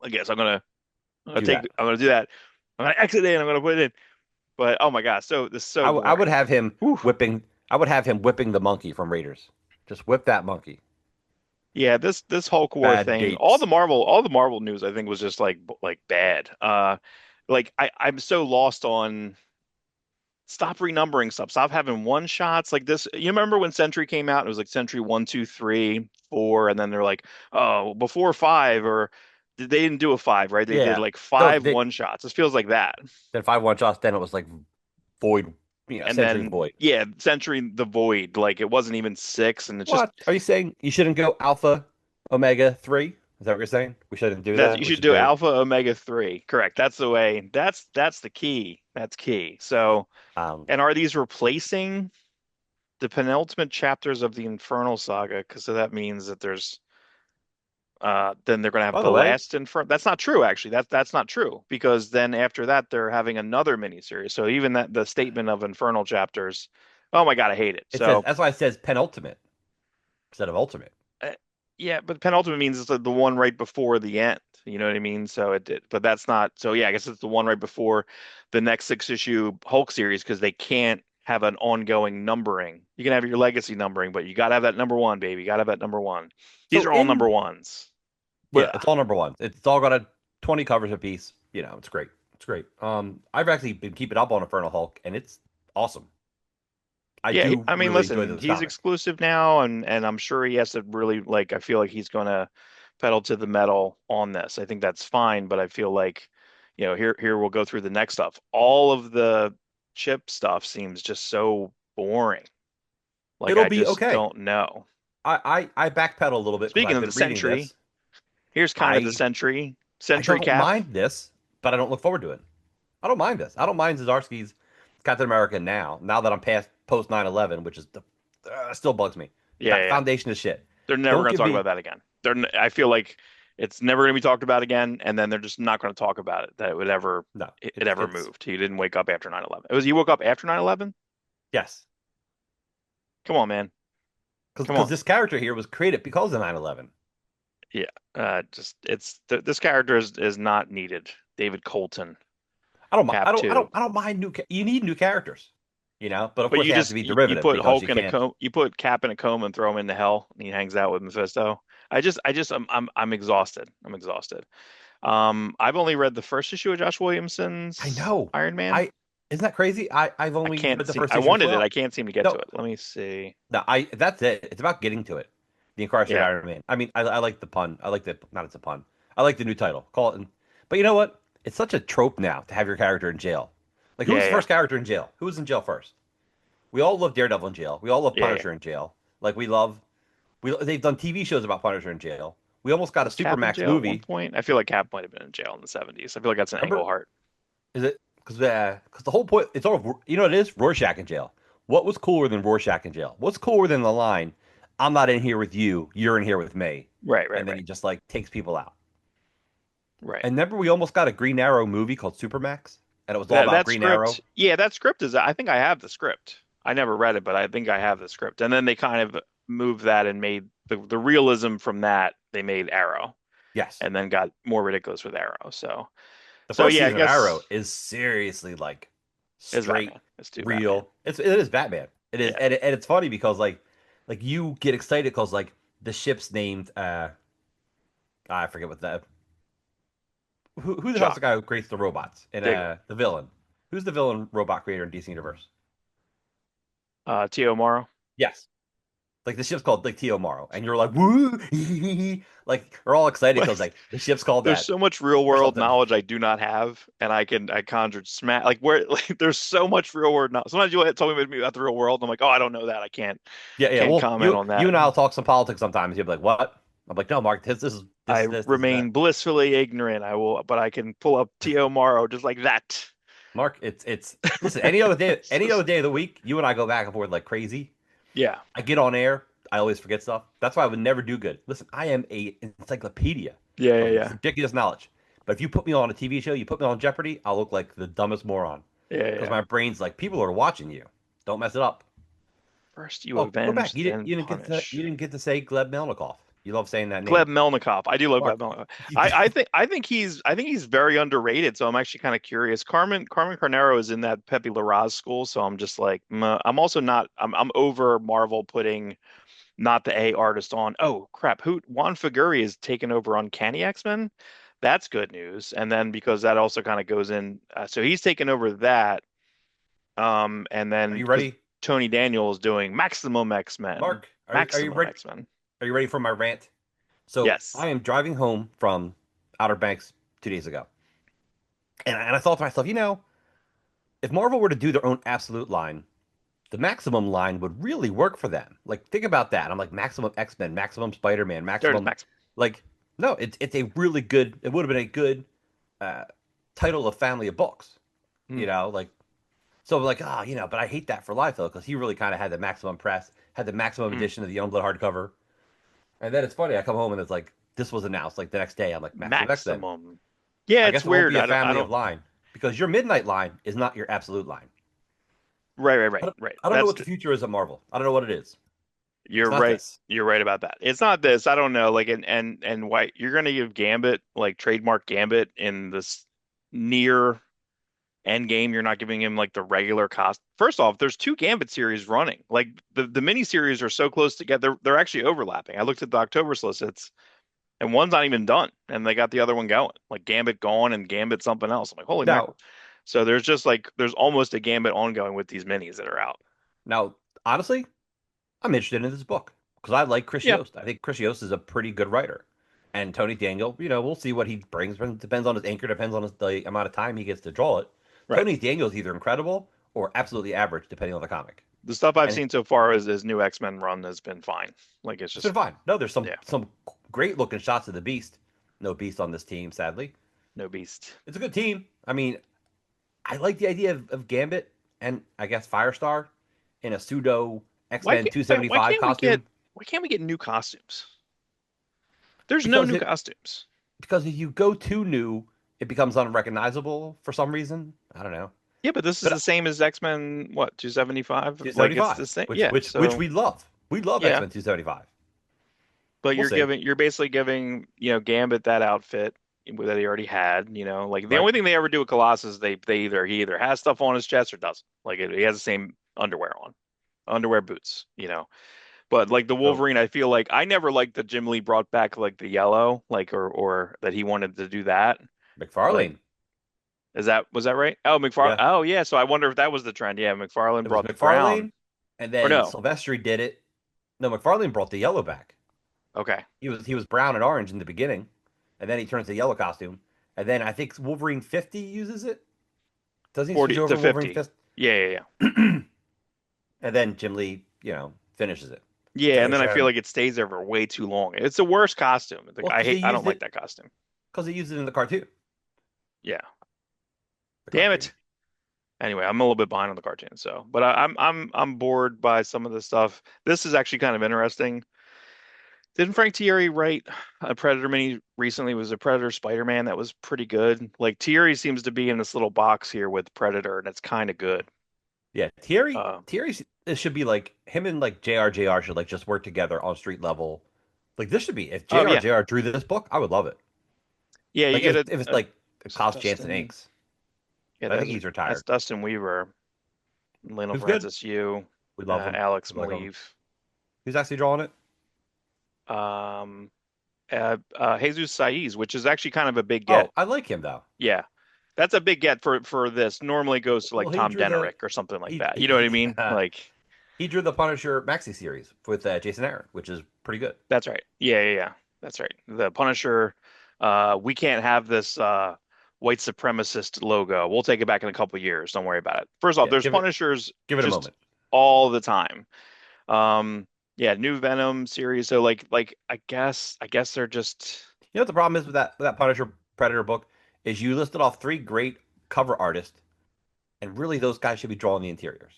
I guess Do that. I'm gonna do that. I'm gonna exit it and I'm gonna put it in. But oh my God, so this is so I would boring. have him Whew. whipping. I would have him whipping the monkey from Raiders. Just whip that monkey. Yeah, this Hulk War Bad thing, dates. all the Marvel news I think was just like bad. Like I'm so lost on stop renumbering stuff. Stop having one shots like this. You remember when Sentry came out? It was like Sentry one, two, three, four, and then they're like, oh, before five, or they didn't do a five, right? They did Yeah. like No, five they one shots. This feels like that. then 5-1 shots. Then it was like void. And Century then void. yeah, Sentry the Void, like it wasn't even six, and it's just What are you saying? You shouldn't go Alpha, Omega 3? Is that what you're saying? We shouldn't do that that. you We should should do go. Alpha Omega 3. Correct. That's the way. That's the key. That's key. So, Um. and are these replacing the penultimate chapters of the Infernal Saga? Because so that means that there's then they're going to have By the the way, last Infernal. That's not true, actually. That's not true because then after that they're having another miniseries. So even that the statement of Infernal chapters, oh my God, I hate it. it says So that's why it says penultimate instead of ultimate. uh, yeah, but penultimate means it's the one right before the end. You know what I mean? So it did, but that's not. So yeah, I guess it's the one right before the next six issue Hulk series because they can't have an ongoing numbering. You can have your legacy numbering, but you got to have that number one, baby. You got to have that number one. These So are all number in ones. yeah, Yeah. it's all number one. It's all got a 20 covers a piece. It's great. It's great. I've actually been keeping up on Infernal Hulk, and it's awesome. I Yeah, do I mean, really enjoy listen, this he's comic. exclusive now, and I'm sure he has to really like. I feel like he's gonna pedal to the metal on this. I think that's fine, but I feel like, here we'll go through the next stuff. All of the chip stuff seems just so boring. Like It'll I be just okay. don't know. I backpedal a little bit because Speaking I've of the been reading Sentry, this. here's kind of the I Sentry I Sentry don't cap. mind this, but I don't look forward to it. I don't mind this. I don't mind Zdarsky's Captain America now. Now that I'm past post 9/11, which is the still bugs me. Yeah, That yeah, yeah. foundation is shit. They're never Don't going to give talk about me that again. I feel like it's never going to be talked about again, and then they're just not going to talk about it, that no. it ever It's moved. He didn't wake up after 9/11. It was he woke up after 9/11? yes, Come on, man. Come because on. this character here was created because of 9/11. Yeah. Just this character is not needed. David Colton, Cap 2. I don't mind You need new characters. But of But course you they have to just be you derivative put because Hulk you in a can't. coma, you put Cap in a coma and throw him into hell, and he hangs out with Mephisto. I'm exhausted. I'm exhausted. I've only read the first issue of Josh I Williamson's know. Iron Man. I Isn't that crazy? I've I only can't read the see. first I issue as wanted it. well. I can't seem to get to No, it. Let me see. no, I that's it. It's about getting to it. The Incarcerated Yeah, Iron Man. I mean, I like the pun. I like the not it's a pun. I like the new title. Call it. But you know what? It's such a trope now to have your character in jail. Like, who was yeah, the yeah, first character in jail? Who was in jail first? We all love Daredevil in jail. We all love yeah, yeah. Punisher in jail. Like they've done TV shows about Punisher in jail. We almost got a Was Cap in Supermax jail at one movie. point? I feel like Cap might have been in jail in the 70s. I feel like that's an Remember? Englehart. Is it because the whole point? It's all you know. It is Rorschach in jail. What was cooler than Rorschach in jail? What's cooler than the line, "I'm not in here with you. You're in here with me," Right, right, and then right, he just like takes people out. right. And remember, we almost got a Green Arrow movie called Supermax, and it was all That about that Green Arrow. script, yeah, that script is. I think I have the script. I never read it, but I think I have the script. And then they kind of moved that and made the realism from that. They made Arrow, Yes, and then got more ridiculous with Arrow. So, the so first yeah, I season of Arrow guess is seriously like it's straight, Batman. It's too Batman. real. It is Batman. It is, Yeah, and it's funny because like you get excited because like the ship's named I forget what the who the hell's the Shock. guy who creates the robots and Diggle. the villain? Who's the villain robot creator in DC Universe? Tio Morrow. Yes. Like the ship's called like Tio Morrow, and you're like, woo, like we're all excited because like the ship's called There's that so much real or world something. knowledge I do not have, and I conjured smack like where like there's so much real world knowledge. Sometimes you tell me about the real world, and I'm like, oh, I don't know that. I Yeah, yeah. can't Well, comment you on you that. and I'll talk some politics sometimes. You'll be like, what? I'm like, no, Mark, I this is that. remain blissfully ignorant. I will, but I can pull up Tio Morrow just like that. Mark, it's listen. It's Any other just- day of the week, you and I go back and forth like crazy. yeah, I get on air, I always forget stuff. That's why I would never do good. Listen, I am a encyclopedia yeah, yeah, of yeah, ridiculous knowledge. But if you put me on a TV show, you put me on Jeopardy, I'll look like the dumbest moron yeah, because yeah. my brain's like, people are watching you. Don't mess it up. First you Oh, go back. avenge, then You punish. didn't get to say Gleb Melnikoff. You love saying that Gleb name, Melnikoff. I do love Gleb Mark. Melnikoff. I think he's very underrated. So I'm actually kind of curious. Carmen Carnero is in that Pepe Larraz school, so I'm just like, meh. I'm also not. I'm over Marvel putting not the A artist on. Oh crap! Who Juan Figuri is taking over Uncanny X-Men. That's good news. And then because that also kind of goes in, so he's taking over that. And Are then you because ready, Tony Daniel is doing Maximum X-Men, Mark? Are you Maximum ready? X-Men. Are you ready for my rant? So Yes. I am driving home from Outer Banks 2 days ago, and I thought to myself, if Marvel were to do their own absolute line, the Maximum line would really work for them. Like, think about that. I'm like, Maximum X-Men, Maximum Spider-Man, There it is, Maximum. Max. Like, no, it's a really good. It would have been a good uh, title of family of books. Hmm. Like so, like, but I hate that for Liefeld because he really kind of had the Maximum press, had the Maximum Hmm. edition of the Youngblood hardcover, and then it's funny. I come home and it's like this was announced like the next day. I'm like, Maximum X-Men. Maximum. Yeah, I it's guess it won't weird. be a I family of don't. line because your Midnight line is not your absolute line. Right, right, I right, don't, right. I don't know what the future is at Marvel. I don't know what it is. It's You're not right. this. You're right about that. It's not this. I don't know. Like, and why you're gonna give Gambit like trademark Gambit in this near end game. You're not giving him like the regular cost. First off, there's two Gambit series running. Like the mini series are so close together. They're actually overlapping. I looked at the October solicits, and one's not even done, and they got the other one going. Like Gambit gone and Gambit something else. I'm like, holy Now, mackerel. So there's just like there's almost a Gambit ongoing with these minis that are out. now, honestly, I'm interested in this book because I like Chris Yeah, Yost. I think Chris Yost is a pretty good writer. And Tony Daniel, we'll see what he brings. Depends on his anchor, depends on the amount of time he gets to draw it. right. Tony Daniel is either incredible or absolutely average, depending on the comic. The stuff I've And seen so far is his new X-Men run has been fine. Like it's it's been just fine. No, there's some yeah, some great looking shots of the Beast. No Beast on this team, sadly. no beast. It's a good team. I mean, I like the idea of Gambit and I guess Firestar in a pseudo X-Men Why 275 can't we get costume new costumes? There's no because new it costumes. because if you go too new, it becomes unrecognizable for some reason. I don't know. Yeah, but this is But the same as X-Men, what, 275? Like it's 275, the same. which Yeah, which which so we love. We love yeah, X-Men 275. but We'll see, you're basically giving, Gambit that outfit that he already had, like the right? only thing they ever do with Colossus, he either has stuff on his chest or doesn't. Like he has the same underwear on, underwear boots, But like the So Wolverine, I feel like I never liked that Jim Lee brought back like the yellow, like or that he wanted to do that. Like, McFarlane, was that right? Oh, McFarlane. yeah, Oh, yeah. So I wonder if that was the trend. Yeah, McFarlane it was brought the brown, McFarlane, and or then no? Silvestri did it. No, McFarlane brought the yellow back. Okay, He was brown and orange in the beginning, and then he turns to yellow costume, and then I think Wolverine 50 uses it. Doesn't he switch 40 to over to Wolverine 50. 50? Yeah, yeah, yeah. And then Jim Lee, finishes it. Yeah, and then Finish I feel him. like it stays there for way too long. It's the worst costume. Like, Well, because they I don't used like it that costume. because they used it in the cartoon. Yeah. The Damn cartoon. it. Anyway, I'm a little bit behind on the cartoon, so but I'm bored by some of the stuff. This is actually kind of interesting. Didn't Frank Thierry write a Predator mini recently? It was a Predator Spider-Man that was pretty good. Like Thierry seems to be in this little box here with Predator, and it's kind of good. Yeah, Thierry. Uh, Thierry. It should be like him and like JR should like just work together on street level. Like this should be if oh yeah, JR drew this book, I would love it. yeah. You Like get if it's like Klaus Janson Dustin. inks. Yeah, I think he's that's retired. Dustin Weaver, Lionel Who's good? Francis Yu, We love him. Alex We like him. Maleev, Who's actually drawing it? um, Jesus Saiz, which is actually kind of a big get. Oh, I like him though. Yeah, that's a big get for this. Normally it goes to Well, like he Tom drew the Denerick or something like he that. he You know what I mean? he, Like he drew the Punisher maxi series with Jason Aaron, which is pretty good. that's right. Yeah, yeah, yeah. That's right. The Punisher. We can't have this white supremacist logo. We'll take it back in a couple years. Don't worry about it. First off, Yeah, there's Punishers give it a just moment. all the time. Yeah, new Venom series. So like I guess they're just You know what the problem is with that Punisher Predator book is you listed off three great cover artists, and really those guys should be drawing the interiors.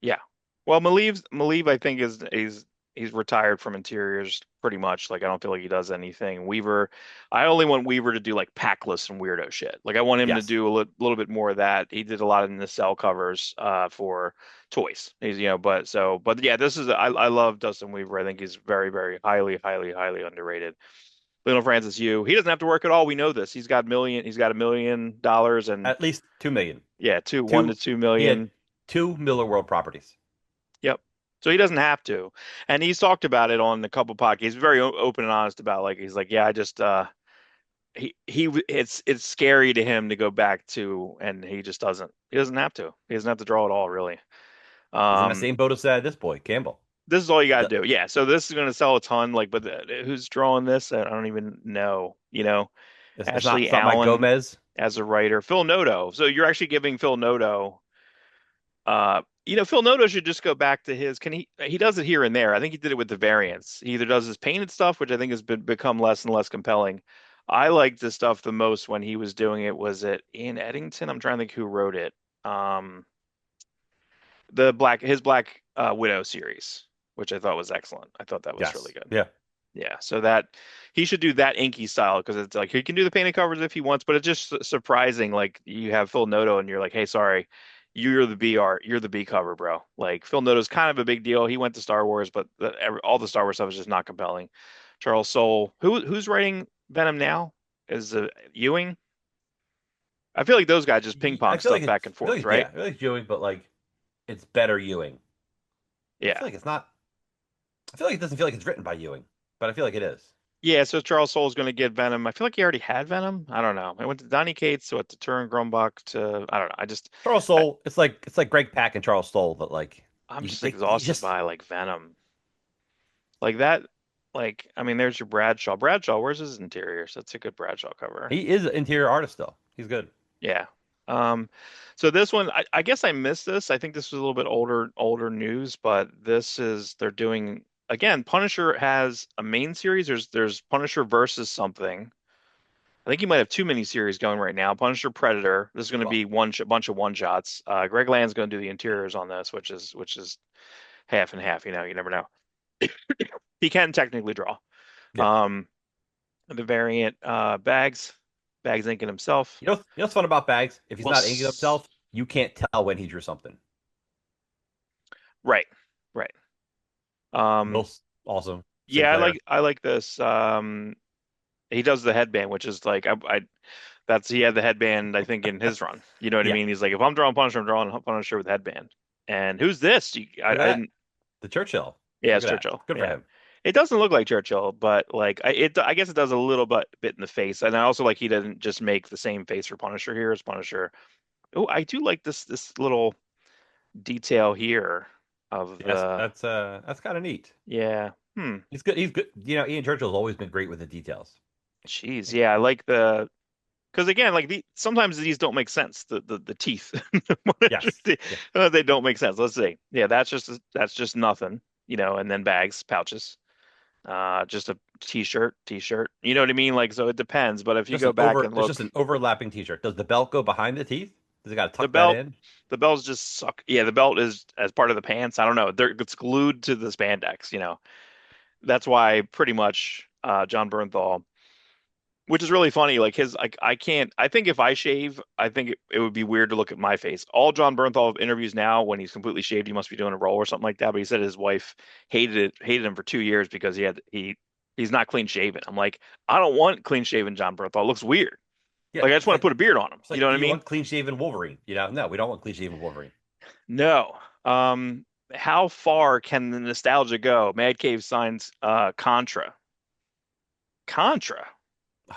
yeah. Well, Maleev I think he's retired from interiors pretty much. Like I don't feel like he does anything. Weaver, I only want Weaver to do like packless and weirdo shit. Like I want him to Yes. do a little bit more of that. He did a lot in the cell covers for toys. He's but yeah, this is I love Dustin Weaver. I think he's very very highly underrated. Lionel Francis Yu, he doesn't have to work at all. We know this. He's got $1 million and At least 2 million. yeah, one to Two two he had million. two Miller World properties. Yep. So he doesn't have to. And he's talked about it on a couple podcasts. He's very open and honest about like he's like, yeah, I just it's scary to him to go back to and he just doesn't. He doesn't have to. He doesn't have to draw at all, really. He's in the Um same boat as this boy, Campbell. this is all you He got does, to do. Yeah, so this is going to sell a ton like but who's drawing this? I don't even know. it's not Ashley it's not Mike Allen Gomez. as a writer, Phil Noto. So you're actually giving Phil Noto Phil Noto should just go back to his. Can he does it here and there. I think he did it with the variants. He either does his painted stuff, which I think has become less and less compelling. I liked the stuff the most when he was doing it. Was it Ian Eddington? I'm trying to think who wrote it. Um, his Black Widow series, which I thought was excellent. I thought that was really Yes. good. Yeah. Yeah, so that he should do that inky style because it's like he can do the painted covers if he wants, but it's just surprising. Like you have Phil Noto and you're like, hey, sorry, you're the B art, you're the B cover, bro. Like Phil Noto's kind of a big deal. He went to Star Wars, but all the Star Wars stuff is just not compelling. Charles Soule, who's writing Venom now? Is Ewing? I feel like those guys just ping I pong feel like stuff it's back and I feel forth, like yeah, right? I feel like Ewing, but like it's better Ewing. I Yeah. feel like it's not. I feel like it doesn't feel like it's written by Ewing, but I feel like it is. Yeah, so Charles Soule's going to get Venom. I feel like he already had Venom. I don't know. I went to Donny Cates, so to Turin Grumbach to I don't know. Charles I, Soule, it's like Greg Pak and Charles Soule, but like I'm just you exhausted just by like Venom. Like that, like I mean, there's your Bradshaw. Bradshaw, where's his interiors? That's a good Bradshaw cover. he is an interior artist still. He's good. Yeah. Um, so this one, I guess I missed this. I think this was a little bit older news, but they're doing again. Punisher has a main series. There's Punisher versus something. I think you might have too many series going right now. Punisher Predator. This is going to Well, be bunch of one shots. Greg Land's going to do the interiors on this, which is half and half. You never know. He can technically draw. yeah. Um, the variant bags inking himself. You know what's fun about Bags? If he's Well, not inking himself, you can't tell when he drew something. right, right. Um, Will's awesome. yeah, Sinclair. I like this. He does the headband, which is like I that's he had the headband I think in his run. You know what I Yeah. mean? He's like if I'm drawing Punisher, I'm drawing Punisher with headband. And who's this? Look at I that. didn't. The Churchill. Yeah, Look it's at that. Churchill. Good for Yeah, him. it doesn't look like Churchill, but like I guess it does a little bit in the face. And I also like he doesn't just make the same face for Punisher here as Punisher. Oh, I do like this little detail here of Yes, the that's kind of neat. yeah. Hmm. He's good. He's good. Ian Churchill's always been great with the details. Jeez. Yeah, I like the because again, like sometimes these don't make sense. The teeth, Yes. Yeah. they don't make sense. Let's see. Yeah, that's just nothing. And then bags, pouches. Just a t-shirt. You know what I mean? Like, so it depends. But if you Just go an back over. and It's just look, an overlapping T-shirt. Does the belt go behind the teeth? Does it got to the tuck that belt, in? the belts just suck. Yeah, the belt is as part of the pants. I don't know. It's glued to the spandex. That's why pretty much John Bernthal, which is really funny. Like I can't. I think if I shave, I think it would be weird to look at my face. All John Bernthal interviews now, when he's completely shaved, he must be doing a role or something like that. But he said his wife hated him for 2 years because he's not clean shaven. I'm like, I don't want clean shaven John Bernthal. It looks weird. Yeah. Like I just want to put a beard on him. It's You know like, what do I you mean? want clean shaven Wolverine? No, we don't want clean shaven Wolverine. No. How far can the nostalgia go? Mad Cave signs Contra. Contra.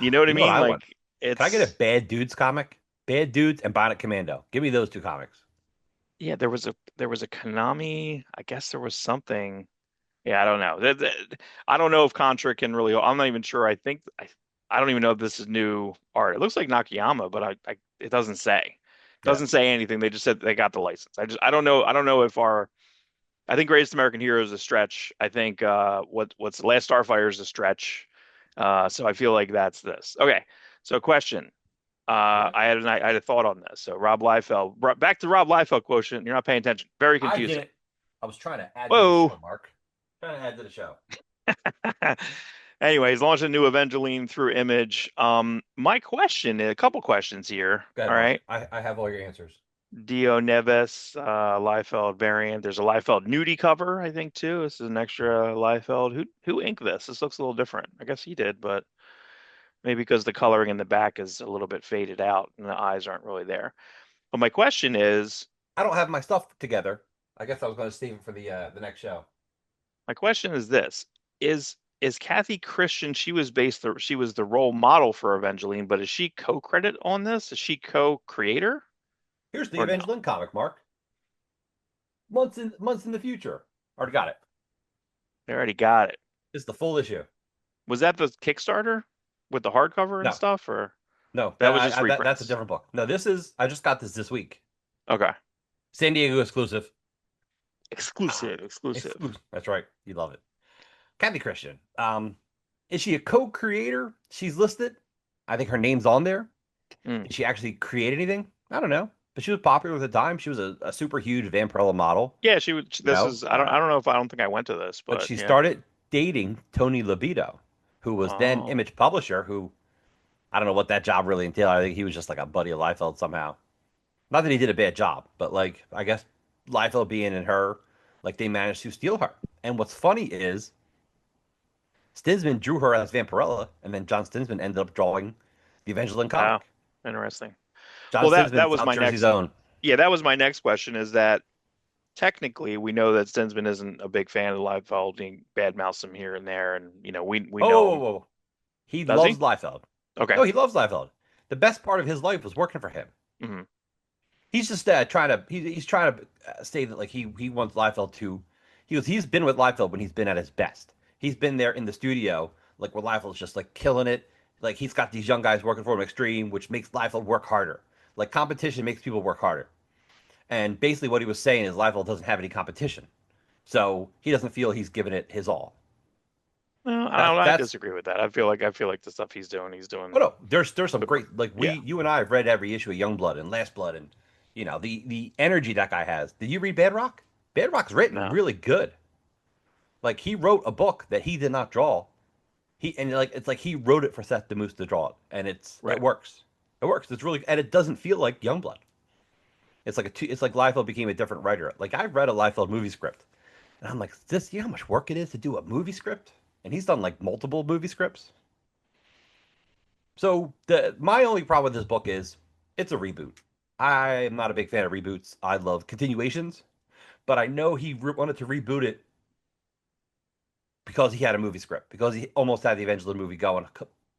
You know what I You know what mean? I want? Like Can I get a it's Bad Dudes comic? Bad Dudes and Bionic Commando. Give me those two comics. yeah, there was a Konami. I guess there was something. Yeah, I don't know. I don't know if Contra can really. I'm not even sure. I don't even know if this is new art. It looks like Nakayama, but it doesn't say. Yeah. Doesn't say anything. They just said they got the license. I don't know. I don't know if our. I think Greatest American Hero is a stretch. I think what's the Last Starfighter is a stretch. So I feel like that's this. Okay. So question. Yeah. I had a thought on this. So Rob Liefeld, back to Rob Liefeld quotient. You're not paying attention. Very I confusing. didn't. I was trying to add to the Whoa. show, Mark. Trying to add to the show. Anyways, launch a new Evangeline through Image. My question, a couple questions here. Go ahead, All Mark. right. I have all your answers. Dio Neves, Liefeld variant. There's a Liefeld nudie cover, I think, too. This is an extra Liefeld. Who inked this? This looks a little different. I guess he did, but maybe because the coloring in the back is a little bit faded out and the eyes aren't really there. But my question is, I don't have my stuff together. I guess I was going to save it for the next show. my question is this: is Kathy Christian? She was the role model for Evangeline, but is she co-credit on this? Is she co-creator Here's the or no? Avengeline comic, Mark. Months in the future. Already got it. They already got it. It's the full issue. Was that the Kickstarter with the hardcover and No, stuff, or no, that was just that's a reprints? different book. No, this is. I just got this week. Okay. San Diego exclusive. Ah, Exclusive. exclusive. That's right. You love it. Kathy Christian. Is she a co-creator? She's listed. I think her name's on there. Mm. Did she actually create anything? I don't know. But she was popular at the time. She was a super huge Vampirella model. Yeah, she would. You This know, is. I don't think I went to this, but but she yeah. started dating Tony Libido, who was then Oh. Image publisher. Who I don't know what that job really entailed. I think he was just like a buddy of Liefeld somehow. Not that he did a bad job, but like I guess Liefeld being in her, like they managed to steal her. And what's funny is Stinsman drew her as Vampirella, and then John Stinsman ended up drawing the Evangeline Wow. comic. Interesting. John Well, that Stinsman, was South my Jersey's next. own. Yeah, that was my next question. Is that technically we know that Stensman isn't a big fan of Liefeld. He badmouths him here and there, and we Oh, know whoa, whoa, him. whoa. He Does loves he? Liefeld. Okay. No, he loves Liefeld. The best part of his life was working for him. Hmm. He's just trying to he's trying to say that like he wants Liefeld to he's been with Liefeld when he's been at his best. He's been there in the studio like where Liefeld's just like killing it. Like he's got these young guys working for him extreme, which makes Liefeld work harder. Like competition makes people work harder. And basically what he was saying is Liefeld doesn't have any competition, so he doesn't feel he's given it his all. Well, I That's disagree with that. I feel like the stuff he's oh doing no, there's some the pr- great like yeah. you and I have read every issue of Youngblood and Last Blood and the energy that guy has. Did you read Bedrock? Bedrock's written No. really good. Like he wrote a book that he did not draw. He and like it's like he wrote it for Seth DeMoose to draw it, and it Right. works. It works. It's really and it doesn't feel like Youngblood. It's like Liefeld became a different writer. Like I read a Liefeld movie script, and I'm like, this you know how much work it is to do a movie script? And he's done like multiple movie scripts. So the my only problem with this book is it's a reboot. I'm not a big fan of reboots. I love continuations. but I know he wanted to reboot it because he had a movie script, because he almost had the Evangeline movie going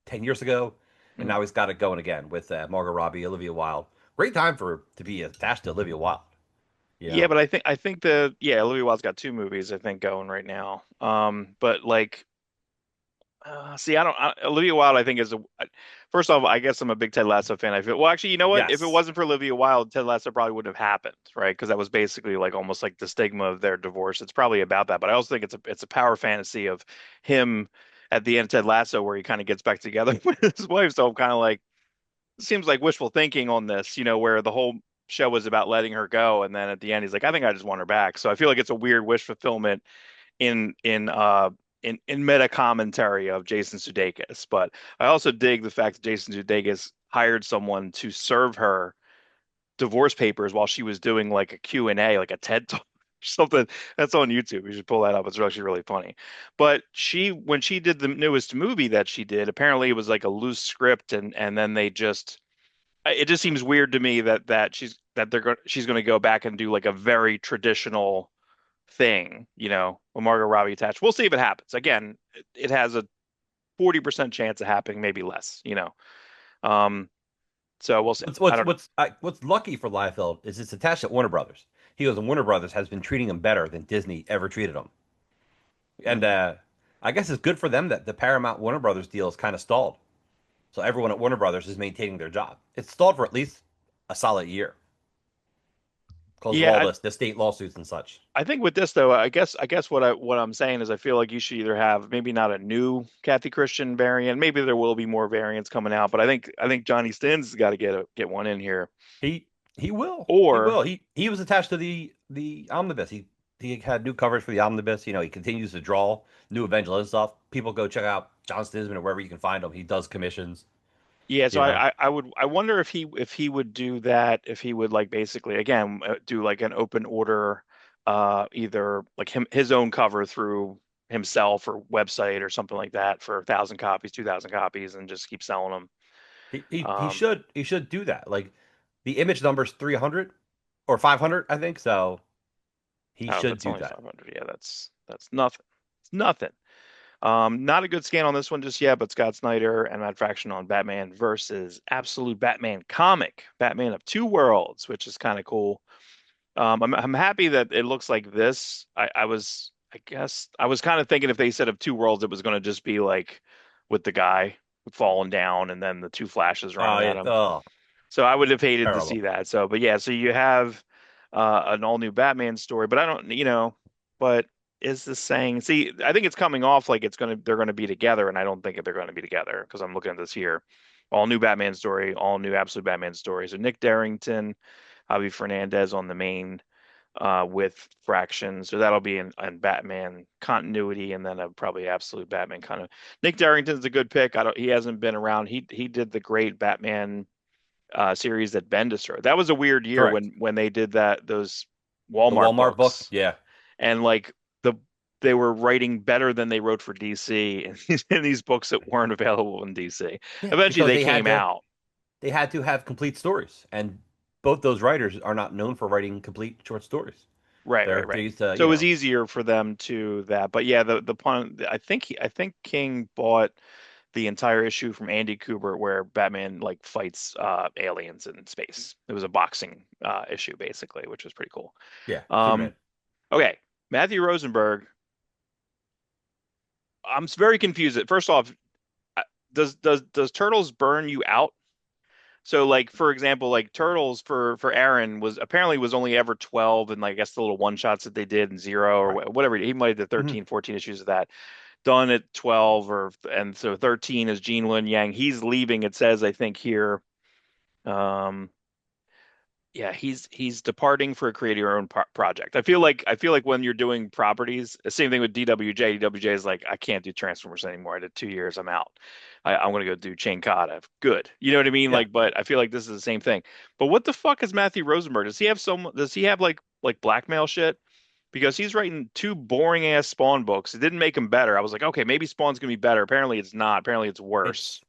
10 years ago, and Mm. now he's got it going again with Margot Robbie, Olivia Wilde. Great time for to be attached to Olivia Wilde, you Yeah, know? but I think Olivia Wilde's got two movies I think going right now. But like see, Olivia Wilde, I think first off, I guess I'm a big Ted Lasso fan. I feel, well, actually, you know what? If it Yes. wasn't for Olivia Wilde, Ted Lasso probably wouldn't have happened, right? Because that was basically like almost like the stigma of their divorce. It's probably about that, but I also think it's a power fantasy of him at the end of Ted Lasso where he kind of gets back together with his wife. So I'm kind of like, it seems like wishful thinking on this, where the whole show was about letting her go, and then at the end he's like, I think I just want her back. So I feel like it's a weird wish fulfillment in in uh in meta commentary of Jason Sudeikis. But I also dig the fact that Jason Sudeikis hired someone to serve her divorce papers while she was doing like a Q&A, like a TED talk. Something that's on YouTube. You should pull that up. It's actually really funny. But when she did the newest movie that she did, apparently it was like a loose script, and then they just it just seems weird to me that she's going to go back and do like a very traditional thing, with Margot Robbie attached. We'll see if it happens. Again, it has a 40% chance of happening, maybe less. Um, so we'll see. I don't know. What's lucky for Liefeld is it's attached to Warner Brothers. He goes, and Warner Brothers has been treating him better than Disney ever treated him. And Mm. I guess it's good for them that the Paramount Warner Brothers deal is kind of stalled. So everyone at Warner Brothers is maintaining their job. It's stalled for at least a solid year because of Yeah, all the state lawsuits and such. I think with this though, I guess what I'm saying is I feel like you should either have maybe not a new Kathy Christian variant, maybe there will be more variants coming out, but I think Johnny Sins has got to get one in here. He he will. He Or will. He was attached to the omnibus. He had new covers for the omnibus. You know, he continues to draw new Evangeline stuff. People go check out John Stinsman or wherever you can find him. He does commissions. Yeah, so You know, I wonder if he would do that, if he would like basically again do like an open order, either like his own cover through himself or website or something like that for 1,000 copies, 2,000 copies, and just keep selling them. Um, he should do that. Like the image number's 300 or 500, I think. So he oh, if should it's do only that. 500, yeah, that's nothing. It's nothing. Not a good scan on this one just yet, but Scott Snyder and Matt Fraction on Batman versus Absolute Batman comic, Batman of Two Worlds, which is kind of cool. I'm happy that it looks like this. I guess I was kind of thinking if they said of Two Worlds, it was going to just be like with the guy falling down and then the two flashes Oh running at yeah. him. Oh, So I would have hated to terrible. see that. So, but yeah, so you have an all new Batman story, but I don't, but is this saying, see, I think it's coming off like they're gonna be together, and I don't think they're gonna be together because I'm looking at this here. All new Batman story, all new Absolute Batman story. So Nick Darrington, Javi Fernandez on the main with Fraction. So that'll be in Batman continuity, and then a probably Absolute Batman kind of. Nick Darrington's a good pick. He hasn't been around. He did the great Batman series that Bendis wrote. That was a weird year Correct. when they did those The Walmart Walmart book. books, Yeah. and like they were writing better than they wrote for DC in these books that weren't available in DC. Yeah, Eventually because they came out. they had to have complete stories, and both those writers are not known for writing complete short stories. Right, right, They're right. used to, So it was easier for them to that. But yeah, the pun I think King bought the entire issue from Andy Kubert where Batman like fights aliens in space. It was a boxing issue basically, which was pretty cool. yeah, Um, Superman. okay, Matthew Rosenberg. I'm very confused. First off, does Turtles burn you out? So like for example, like Turtles for Aaron was only ever 12, and like I guess the little one shots that they did in Zero or Right. whatever, he might have did Mhm. 13, 14 issues of that done at 12, and so 13 is Gene Luen Yang. He's leaving, it says, I think here. Um, yeah, he's departing for creating your own project. I feel like when you're doing properties, the same thing with DWJ. DWJ is like, I can't do Transformers anymore. I did 2 years, I'm out. I'm gonna go do Chain Kata. Good, you know what I mean? Yeah. Like, but I feel like this is the same thing. But what the fuck is Matthew Rosenberg? Does he have like blackmail shit? Because he's writing two boring ass Spawn books. It didn't make him better. I was like, okay, maybe Spawn's gonna be better. Apparently, it's not. Apparently, it's worse.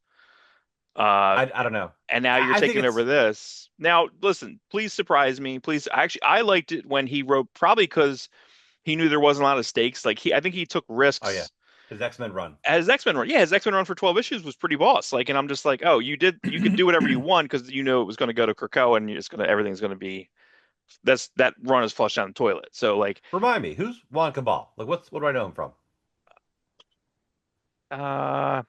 It's I don't know. And now you're I think taking over it's this. Now, listen, please surprise me. Please, actually, I liked it when he wrote, probably because he knew there wasn't a lot of stakes. Like I think he took oh yeah, risks. his X-Men run. His X-Men run, yeah, his X-Men run for 12 issues was pretty boss. Like, and I'm just like, oh, you could do whatever you want because you know it was going to go to Krakoa and you're just gonna, everything's going to be, that run is flushed down the toilet. So like, Remind me, who's Juan Cabal? Like, what do I know him from? uh,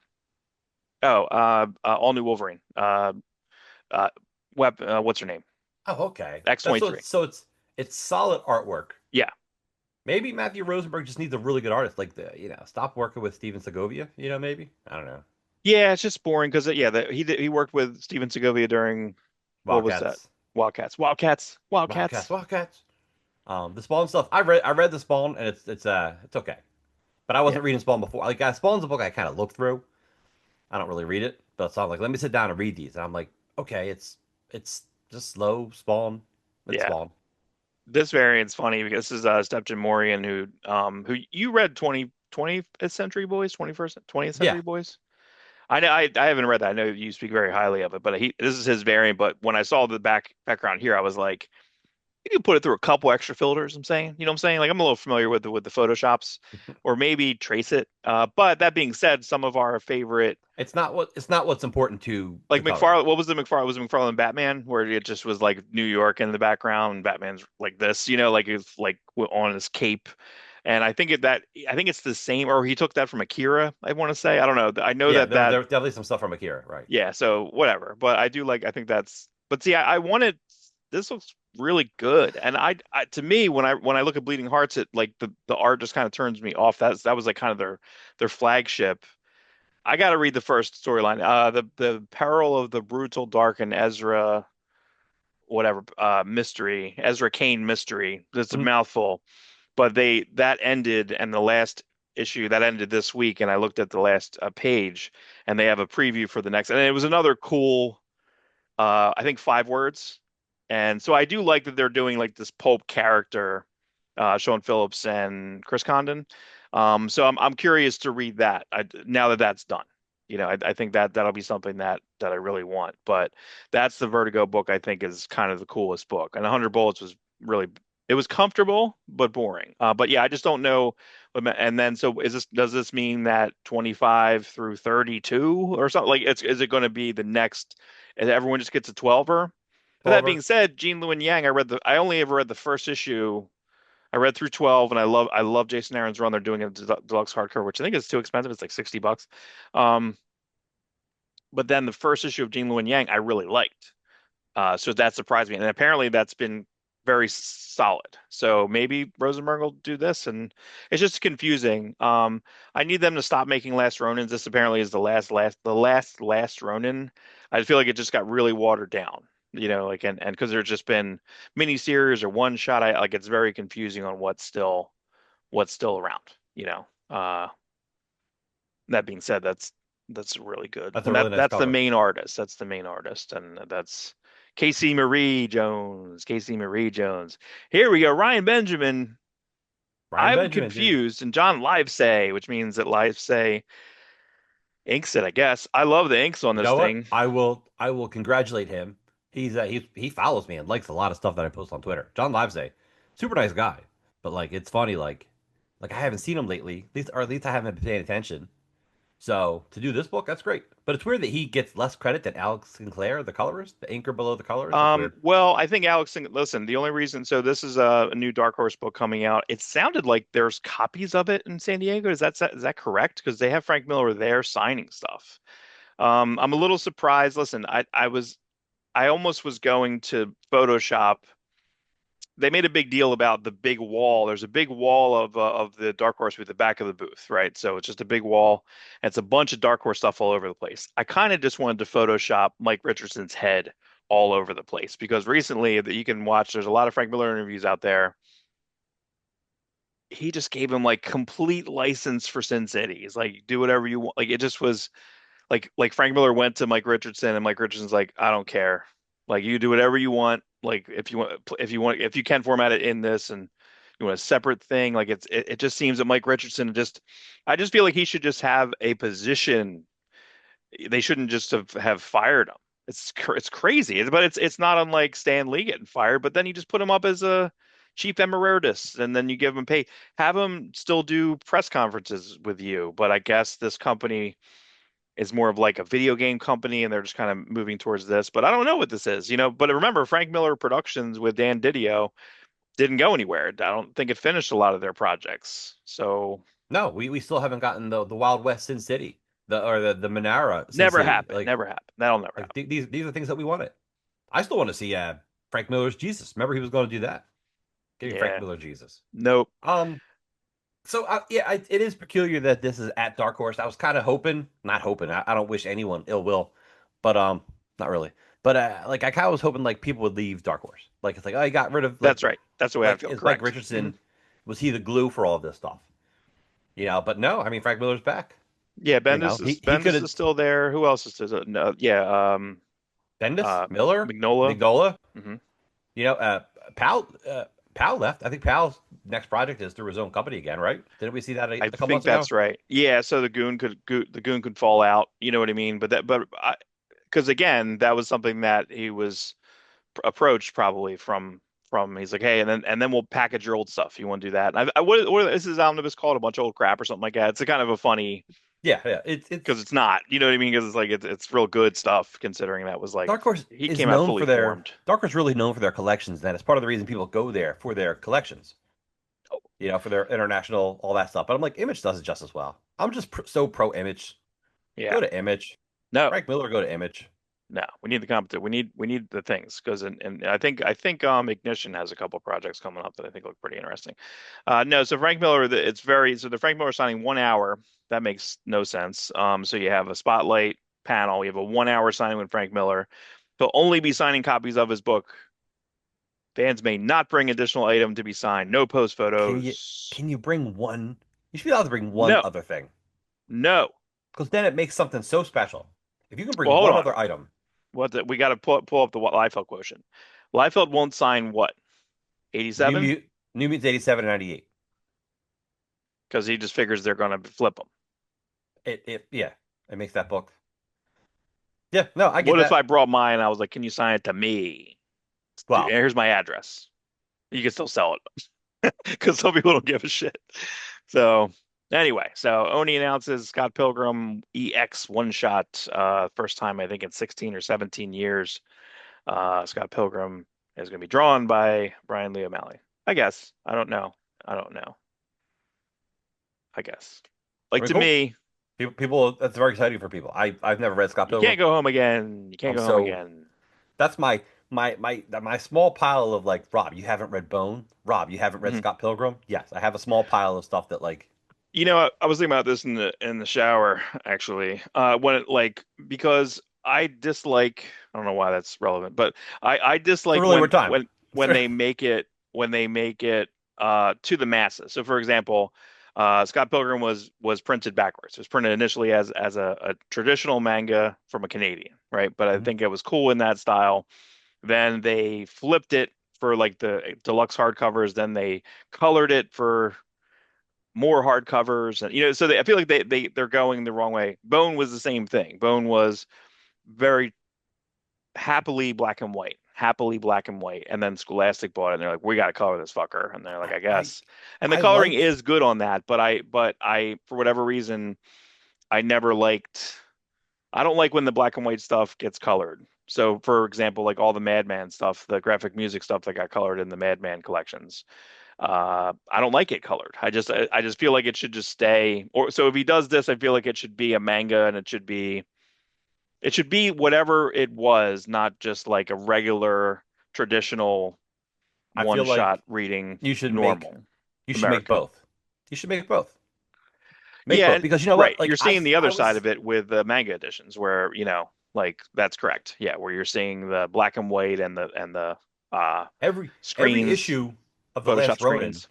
all new Wolverine, uh, what's her name? Oh, okay. That's so X-23. it's solid artwork. Yeah. Maybe Matthew Rosenberg just needs a really good artist, like stop working with Steven Segovia. Maybe I don't know. Yeah, it's just boring because yeah, he worked with Steven Segovia during what was that? Wildcats, Wildcats. Wildcats. The Spawn stuff. I read the Spawn, and it's okay. But I Yeah, wasn't reading Spawn before. Like Spawn's a book I kind of look through. I don't really read it, but so I'm like, let me sit down and read these. And I'm like, okay, it's just slow Spawn. It's yeah. Spawn. This variant's funny because this is Stephen Morgan who you read 20th Century Boys, 20th Yeah. Century Boys. I know I haven't read that. I know you speak very highly of it, but this is his variant. But when I saw the background here, I was like, you can put it through a couple extra filters. I'm saying, you know what I'm saying? Like I'm a little familiar with the Photoshops, or maybe trace it. But that being said, some of our favorite, It's not what's important to like color. McFarlane, what was the McFarlane? Was it McFarlane Batman, where it just was like New York in the background, and Batman's like this, like it's like on his cape. And I think it's the same, or he took that from Akira. I want to say, I don't know. I know Yeah, that there was definitely some stuff from Akira, right? yeah. So whatever. But I do like. I think that's. But see, I wanted. This looks really good, and to me when I look at Bleeding Hearts, it like the art just kind of turns me off. That was like kind of their flagship. I got to read the first storyline. The Peril of the Brutal Dark and Ezra, whatever, mystery, Ezra Kane mystery. It's a Mhm. mouthful, but that ended, and the last issue that ended this week, and I looked at the last page, and they have a preview for the next, and it was another cool, I think 5 words, and so I do like that they're doing like this pulp character, Sean Phillips and Chris Condon. So I'm curious to read that now that that's done. I think that'll be something that I really want. But that's the Vertigo book I think is kind of the coolest book. And 100 Bullets was really it was comfortable but boring. But yeah, I just don't know. And then so does this mean that 25 through 32 or something like is it going to be the next? And everyone just gets a 12er? But that being 12. said, Gene Lewin Yang, I only ever read the first issue. I read through 12 and I love Jason Aaron's run. They're doing a deluxe hardcover, which I think is too expensive. It's like $60. Um, but then the first issue of Gene Lewin Yang I really liked. So that surprised me. And apparently that's been very solid. So maybe Rosenberg will do this, and it's just confusing. I need them to stop making Last Ronins. This apparently is the last Ronin. I feel like it just got really watered down. Like and because there's just been miniseries or one shot, I like it's very confusing on what's still around. That being said, that's really good. That's a And really nice that's the cover. main artist. That's the main artist, and that's Casey Marie Jones. Casey Marie Jones. Here we go. Ryan Benjamin. Ryan I'm Benjamin, dude. confused. And John Livesay, which means that Livesay inks it, I guess. I love the inks on You this know what? thing. I will congratulate him. He follows me and likes a lot of stuff that I post on Twitter. John Livesay, super nice guy, but like it's funny like I haven't seen him lately. At least I haven't been paying attention. So to do this book, that's great. But it's weird that he gets less credit than Alex Sinclair, the colorist, the inker below the colorist. That's weird. Well, I think listen, the only reason, so this is a new Dark Horse book coming out. It sounded like there's copies of it in San Diego. Is that correct? Because they have Frank Miller there signing stuff. I'm a little surprised. Listen, I almost was going to Photoshop. They made a big deal about the big wall. There's a big wall of the Dark Horse with the back of the booth, right? So it's just a big wall, and it's a bunch of Dark Horse stuff all over the place. I kind of just wanted to Photoshop Mike Richardson's head all over the place because recently that you can watch, there's a lot of Frank Miller interviews out there. He just gave him like complete license for Sin City. He's like, do whatever you want. Like it just was like Frank Miller went to Mike Richardson and Mike Richardson's like, I don't care. Like you do whatever you want. Like if you can format it in this and you want a separate thing, like it just seems that Mike Richardson I just feel like he should just have a position They shouldn't just have fired him. It's crazy, but it's not unlike Stan Lee getting fired. But then you just put him up as a chief emeritus, and then you give him pay, have him still do press conferences with you. But I guess this company is more of like a video game company, and they're just kind of moving towards this. But I don't know what this is, you know. But remember, Frank Miller Productions with Dan Didio didn't go anywhere. I don't think it finished a lot of their projects. So No, we still haven't gotten the Wild West Sin City, the Manara Sin never City. happened. Never happened. That'll never happen. These are things that we wanted. I still want to see Frank Miller's Jesus. Remember, he was going to do that. Getting Frank Yeah. Miller Jesus. Nope. Um, so it is peculiar that this is at Dark Horse. I was kind of hoping, not hoping. I don't wish anyone ill will, but not really. But like I kind of was hoping like people would leave Dark Horse. Like it's like oh, he got rid of That's right. That's the way I like feel. is Mike Correct. Richardson was he the glue for all of this stuff? But no, I mean Frank Miller's back. Yeah, He could Bendis have is still there. Who else is there? No, yeah, Bendis, Miller, Mignola. Mignola. Hmm. You know, Powell left. I think Powell's next project is through his own company again, right? Didn't we see that I a couple think months ago? that's right. Yeah, so the goon could fall out. You know what I mean? Because again, that was something that he was approached probably from. He's like, hey, and then we'll package your old stuff. You want to do that? And what is his omnibus called? A bunch of old crap or something like that. It's a kind of a funny Yeah, yeah. because It's it's not. You know what I mean? Because it's like it's real good stuff considering that was like Dark Horse he is came out known fully for their formed. Dark Horse really known for their collections. And it's part of the reason people go there for their collections. For their international all that stuff. But I'm like, Image does it just as well. I'm just so pro Image. Yeah. Go to Image. No. Frank Miller, go to Image. No, we need the competition. We need the things because and I think Ignition has a couple projects coming up that I think look pretty interesting. No, so Frank Miller, the Frank Miller signing 1 hour. That makes no sense. So you have a spotlight panel. You have a 1 hour signing with Frank Miller. He'll only be signing copies of his book. Fans may not bring additional item to be signed. No post Can you photos. can you bring one? You should be able to bring one No, other thing no. because then it makes something so special. If you can Well, bring hold one on. other item, We got to pull up the Liefeld quotient. Liefeld won't sign what? New 87? Mut New Mutants 87 and 98. Because he just figures they're going to flip them. It makes that book. Yeah, no, I get What if that. I brought mine and I was like, can you sign it to me? Dude, Well, here's my address. You can still sell it because some people don't give a shit. So anyway, so Oni announces Scott Pilgrim EX one shot. First time I think in 16 or 17 years. Scott Pilgrim is going to be drawn by Brian Lee O'Malley. I guess. I don't know. I don't know. I guess. I Like mean, to cool. me, People, that's very exciting for people. I've never read Scott you Pilgrim. can't go home again. You can't I'm go home so again. that's my small pile of like Rob. You haven't read Bone. Rob, you haven't read Mhm. Scott Pilgrim. Yes, I have a small pile of stuff that like You know, I was thinking about this in the shower actually. When it like because I dislike I don't know why that's relevant, but I it's a dislike really weird time. when they make it to the masses. So for example, Scott Pilgrim was printed backwards. It was printed initially as a traditional manga from a Canadian, right? But I Mhm. think it was cool in that style. Then they flipped it for like the deluxe hardcovers. Then they colored it for more hardcovers, and so I feel like they're going the wrong way. Bone was the same thing. Bone was very happily black and white, and then Scholastic bought it, and they're like, we got to color this fucker, and they're like, I I guess. And the I coloring like is good on that, but I for whatever reason I never liked. I don't like when the black and white stuff gets colored. So, for example, like all the Madman stuff, the graphic music stuff that got colored in the Madman collections, I don't like it colored. I just feel like it should just stay. Or so if he does this, I feel like it should be a manga and it should be whatever it was, not just like a regular traditional I one feel shot like reading you should make normal you should make American. both. You should make both. Make Yeah, both and because you know right. what? You're Like seeing the I other side was of it with the manga editions where, like that's correct. Yeah, where you're seeing the black and white and the uh every screens, issue of the Photoshop Last Ronin. screens.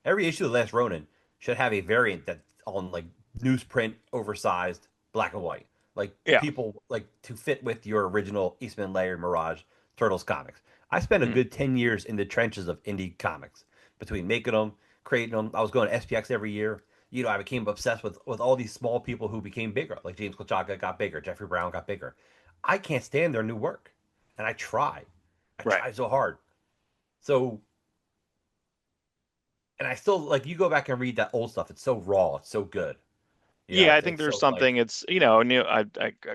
Every issue of the Last Ronin should have a variant that on like newsprint, oversized, black and white, like Yeah. people like to fit with your original Eastman Layer Mirage Turtles comics. I spent a Mhm. good 10 years in the trenches of indie comics between making them, creating them. I was going to SPX every year, I became obsessed with all these small people who became bigger. Like James Klachaga got bigger, Jeffrey Brown got bigger. I can't stand their new work, and I try. I Right. try so hard. So, and I still like you go back and read that old stuff. It's so raw. It's so good. Yeah, I think It's there's so like something. It's Neil. I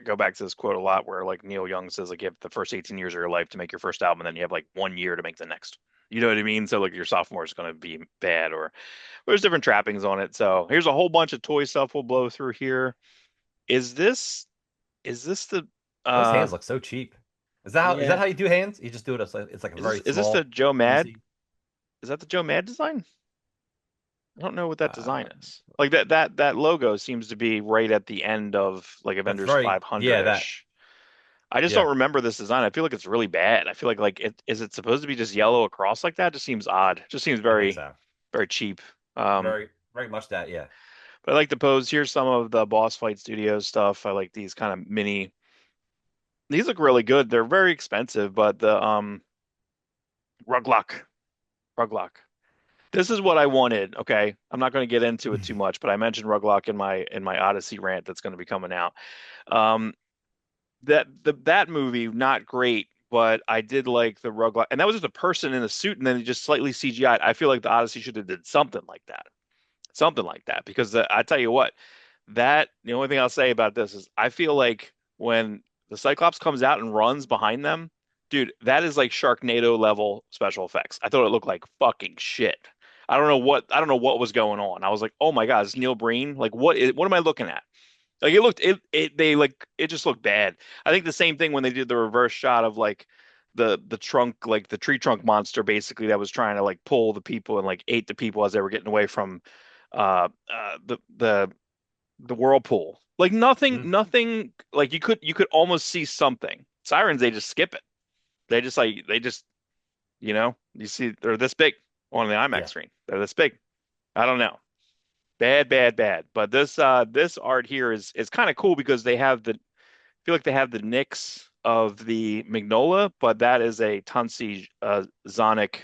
go back to this quote a lot where like Neil Young says like you have the first 18 years of your life to make your first album, and then you have like 1 year to make the next. You know what I mean? So like your sophomore is going to be bad, or there's different trappings on it. So here's a whole bunch of toy stuff we'll blow through here. Is this is this the those uh hands look so cheap. Is that yeah how you do hands? You just do it as like it's like a very is this the small, Joe Mad? easy. Is that the Joe Mad design? I don't know what that design Uh, is. Like that logo seems to be right at the end of like that's Avengers very yeah. That 500-ish. I just yeah. don't remember this design. I feel like it's really bad. I feel like it is it supposed to be just yellow across like that? Just seems odd. Just seems I think very so. very cheap. Um, Very very much that. Yeah. but I like the pose. Here's some of the Boss Fight Studios stuff. I like these kind of mini. These look really good. They're very expensive, but the Ruglock, Ruglock. This is what I wanted. Okay, I'm not going to get into it too much, but I mentioned Ruglock in my Odyssey rant that's going to be coming out. Um, that movie not great, but I did like the Ruglock, and that was just a person in a suit, and then just slightly CGI'd. I feel like the Odyssey should have did something like that, because I tell you what, that the only thing I'll say about this is I feel like when the Cyclops comes out and runs behind them, dude, that is like Sharknado level special effects. I thought it looked like fucking shit. I don't know what was going on. I was like, oh my God, it's Neil Breen. Like what am I looking at? Like it just looked bad. I think the same thing when they did the reverse shot of like the trunk, like the tree trunk monster basically that was trying to like pull the people and like ate the people as they were getting away from the whirlpool. Like Mm, nothing like you could almost see something. Sirens, they just skip it. They just you see they're this big on the IMAX yeah. screen. They're this big. I don't know. Bad. But this art here is kind of cool because they have the I feel like they have the nicks of the Magnola, but that is a Tunsi Zonic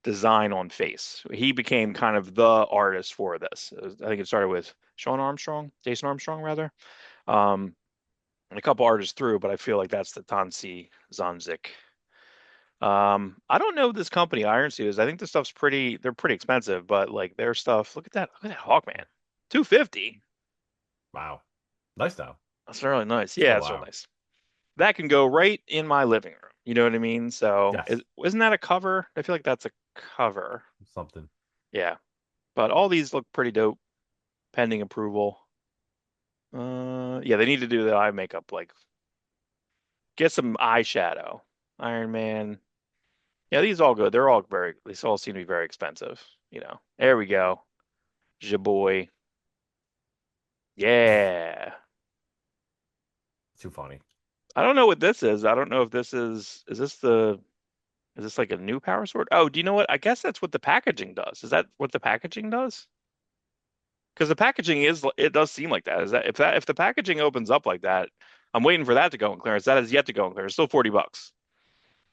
design on face. He became kind of the artist for this. I think it started with Jason Armstrong rather, and a couple artists through, but I feel like that's the Tansi Zanzik. I don't know this company, Iron Seals. I think this stuff's they're pretty expensive, but like their stuff, look at that Hawkman. 250. Wow. Nice though. That's really nice. Yeah, Still it's real wow. nice. That can go right in my living room. You know what I mean? Yes. Isn't that a cover? I feel like that's a cover. Something. Yeah. But all these look pretty dope, pending approval. Yeah, they need to do the eye makeup, like get some eyeshadow. Iron Man. Yeah, these all good. These all seem to be very expensive. There we go. Jaboy. Yeah. Too funny. I don't know what this is. I don't know if is this like a new power sword? Oh, do you know what? I guess that's what the packaging does. Is that what the packaging does? Because the packaging it does seem like that. Is that if the packaging opens up like that, I'm waiting for that to go in clearance. That has yet to go in clearance. It's still $40.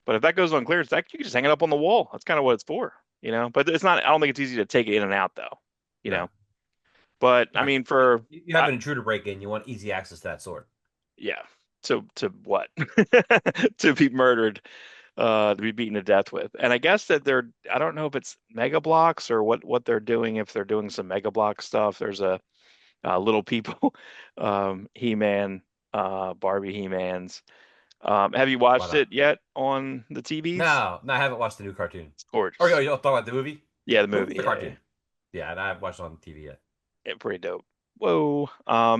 But if that goes on clearance, that you can just hang it up on the wall. That's kind of what it's for. But it's not. I don't think it's easy to take it in and out though. You No. know. But I Right. mean, You have an intruder break in. You want easy access to that sword. yeah. To what? To be murdered, to be beaten to death with. And I guess that I don't know if it's Mega Blocks or what they're doing. If they're doing some Mega Block stuff, there's a Little People, He-Man, Barbie He-Mans. Have you But watched it yet on the TVs? no, no, I haven't watched the new cartoon. It's Or gorgeous. you talk about the movie? Yeah, the Movie movie. or Yeah. cartoon? Yeah, and I haven't watched it on TV yet. Yeah, pretty dope. Whoa.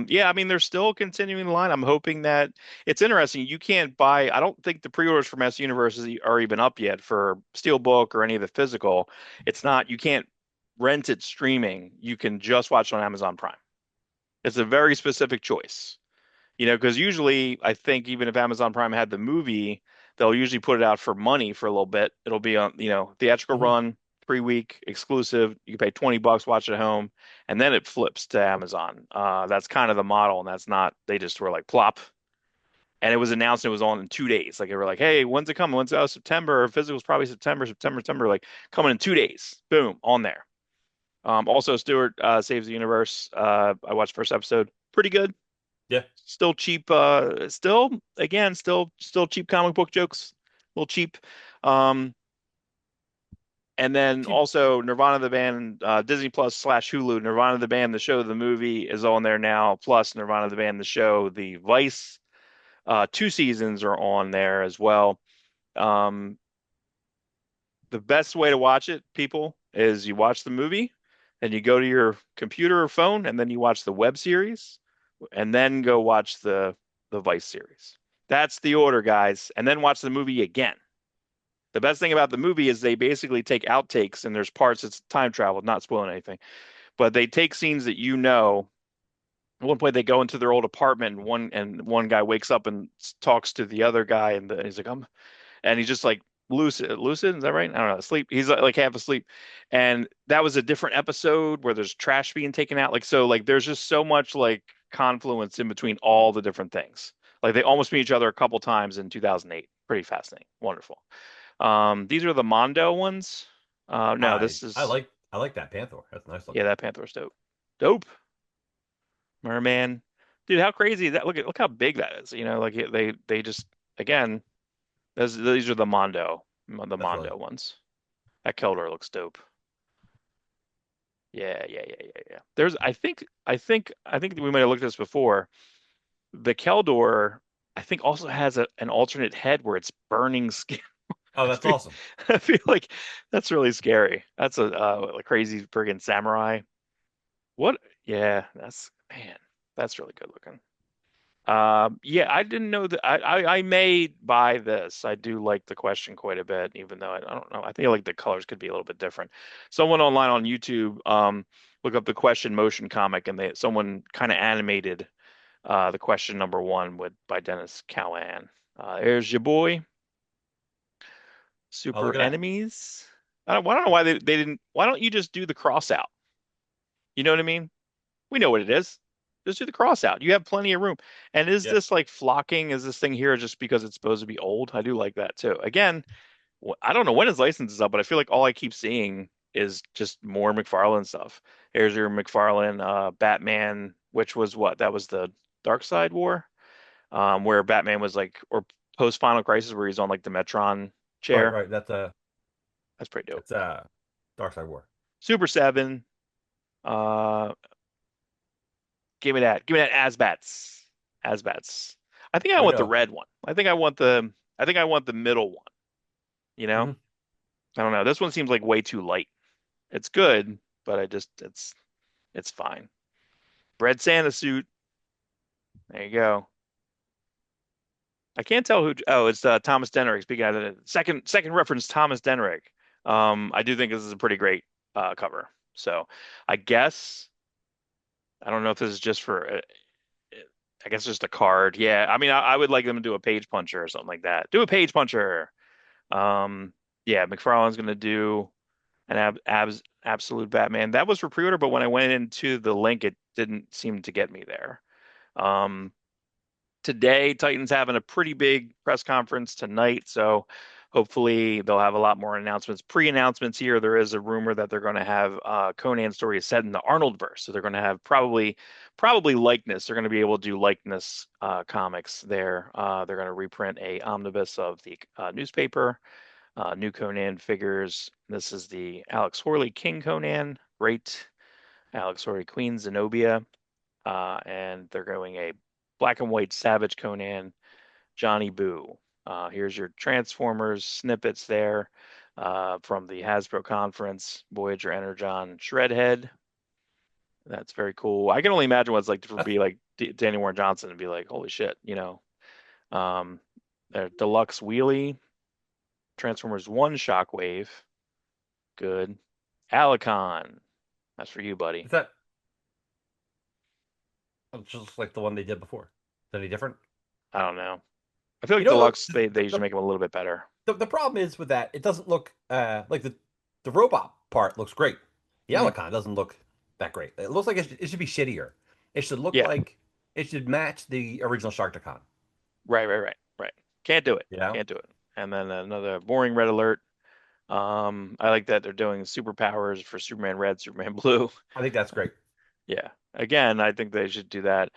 Yeah, I mean, they're still continuing the line. I'm hoping that it's interesting. You can't buy, I don't think the pre-orders for Mass Universe are even up yet for Steelbook or any of the physical. It's not, you can't rent it streaming. You can just watch it on Amazon Prime. It's a very specific choice. Because usually I think even if Amazon Prime had the movie, they'll usually put it out for money for a little bit. It'll be on, theatrical Hmm. run, 3 week exclusive. You can pay $20, watch it at home, and then it flips to Amazon. That's kind of the model, and that's not, they just were like plop. And it was announced it was on in 2 days. Like they were like, hey, when's it coming? September. Physical's probably September. Like coming in 2 days. Boom, on there. Also, Stewart Saves the Universe. I watched first episode. Pretty good. Yeah. Still cheap. Still again, still cheap comic book jokes. A little cheap. Um, and then See, also Nirvana the band, Disney Plus slash Hulu. Nirvana the band, the show, the movie is on there now. Plus Nirvana the band, the show, the Vice. Two seasons are on there as well. Um, the best way to watch it, people, is you watch the movie and you go to your computer or phone and then you watch the web series and then go watch the Vice series. That's the order, guys. And then watch the movie again. The best thing about the movie is they basically take outtakes and there's parts it's time travel, not spoiling anything, but they take scenes that you know. At one point they go into their old apartment and one guy wakes up and talks to the other guy and he's like, and he's just like lucid, is that right? I don't know, asleep. He's like half asleep, and that was a different episode where there's trash being taken out, like, so like there's just so much like confluence in between all the different things. Like they almost meet each other a couple times in 2008. Pretty fascinating, wonderful. These are the Mondo ones. No, this is, I like that Panther. That's nice yeah, looking. that Panther's dope. Merman, dude, how crazy is that? Look how big that is, like they just, again, these are the That's really Mondo ones. That Keldor looks dope. Yeah. There's, I think we might have looked at this before. The Keldor, I think, also has an alternate head where it's burning skin. oh, I that's feel, awesome. I feel like that's really scary. That's a crazy friggin' samurai. What? Yeah, man, that's really good looking. Yeah, I didn't know that. I may buy this. I do like the question quite a bit, even though I don't know. I think like the colors could be a little bit different. Someone online on YouTube, look up the question motion comic, and someone kind of animated the question number one with by Dennis Cowan. There's your boy, Oh, Super look at that. Enemies. I don't know why they didn't. Why don't you just do the cross out? You know what I mean? We know what it is. Just do the cross out. You have plenty of room. And is Yeah. this like flocking? Is this thing here just because it's supposed to be old? I do like that too. Again, I don't know when his license is up, but I feel like all I keep seeing is just more McFarlane stuff. Here's your McFarlane Batman, which was what? That was the Dark Side War, where Batman was like, or post Final Crisis, where he's on like the Metron Right, chair. right. That's pretty dope. That's Dark Side War. Super 7. Uh, Give me that Asbats. Asbats. I think I Oh want the no. red one. I think I want the middle one, you know? Hmm. I don't know. This one seems like way too light. It's good, but it's fine. Red Santa suit. There you go. I can't tell who. Oh, it's Thomas Denrick. Speaking of the second reference, Thomas Denrick. I do think this is a pretty great cover. So I guess I don't know if this is just for I guess just a card. Yeah, I mean, I would like them to do a page puncher or something like that. Do a page puncher. Um, yeah, McFarlane's gonna do an absolute Batman. That was for pre-order, but when I went into the link, it didn't seem to get me there. Um, Today, Titans having a pretty big press conference tonight, so hopefully they'll have a lot more announcements. Pre-announcements here. There is a rumor that they're going to have Conan story set in the Arnold verse, so they're going to have probably likeness. They're going to be able to do likeness comics there. They're going to reprint a omnibus of the newspaper, new Conan figures. This is the Alex Horley King Conan, great Alex Horley Queen Zenobia, and they're going a black and white Savage Conan, Johnny Boo. Here's your Transformers snippets there from the Hasbro conference. Voyager Energon Shredhead. That's very cool. I can only imagine what it's like to That's be like Danny Warren Johnson and be like, holy shit, you know. Um, Deluxe Wheelie, Transformers 1 Shockwave. Good. Alicon. That's for you, buddy. is that just like the one they did before. Is that any different? I don't know. I feel You like know Deluxe, the they the, usually the, make them a little bit better. the problem is with that, it doesn't look like the robot part looks great. The Mhm. Helicon doesn't look that great. It looks like it should be shittier. It should look Yeah. like it should match the original Sharkticon. Right. Can't do it. You know? Can't do it. And then another boring red alert. I like that they're doing superpowers for Superman Red, Superman Blue. I think that's great. Yeah. Again, I think they should do that.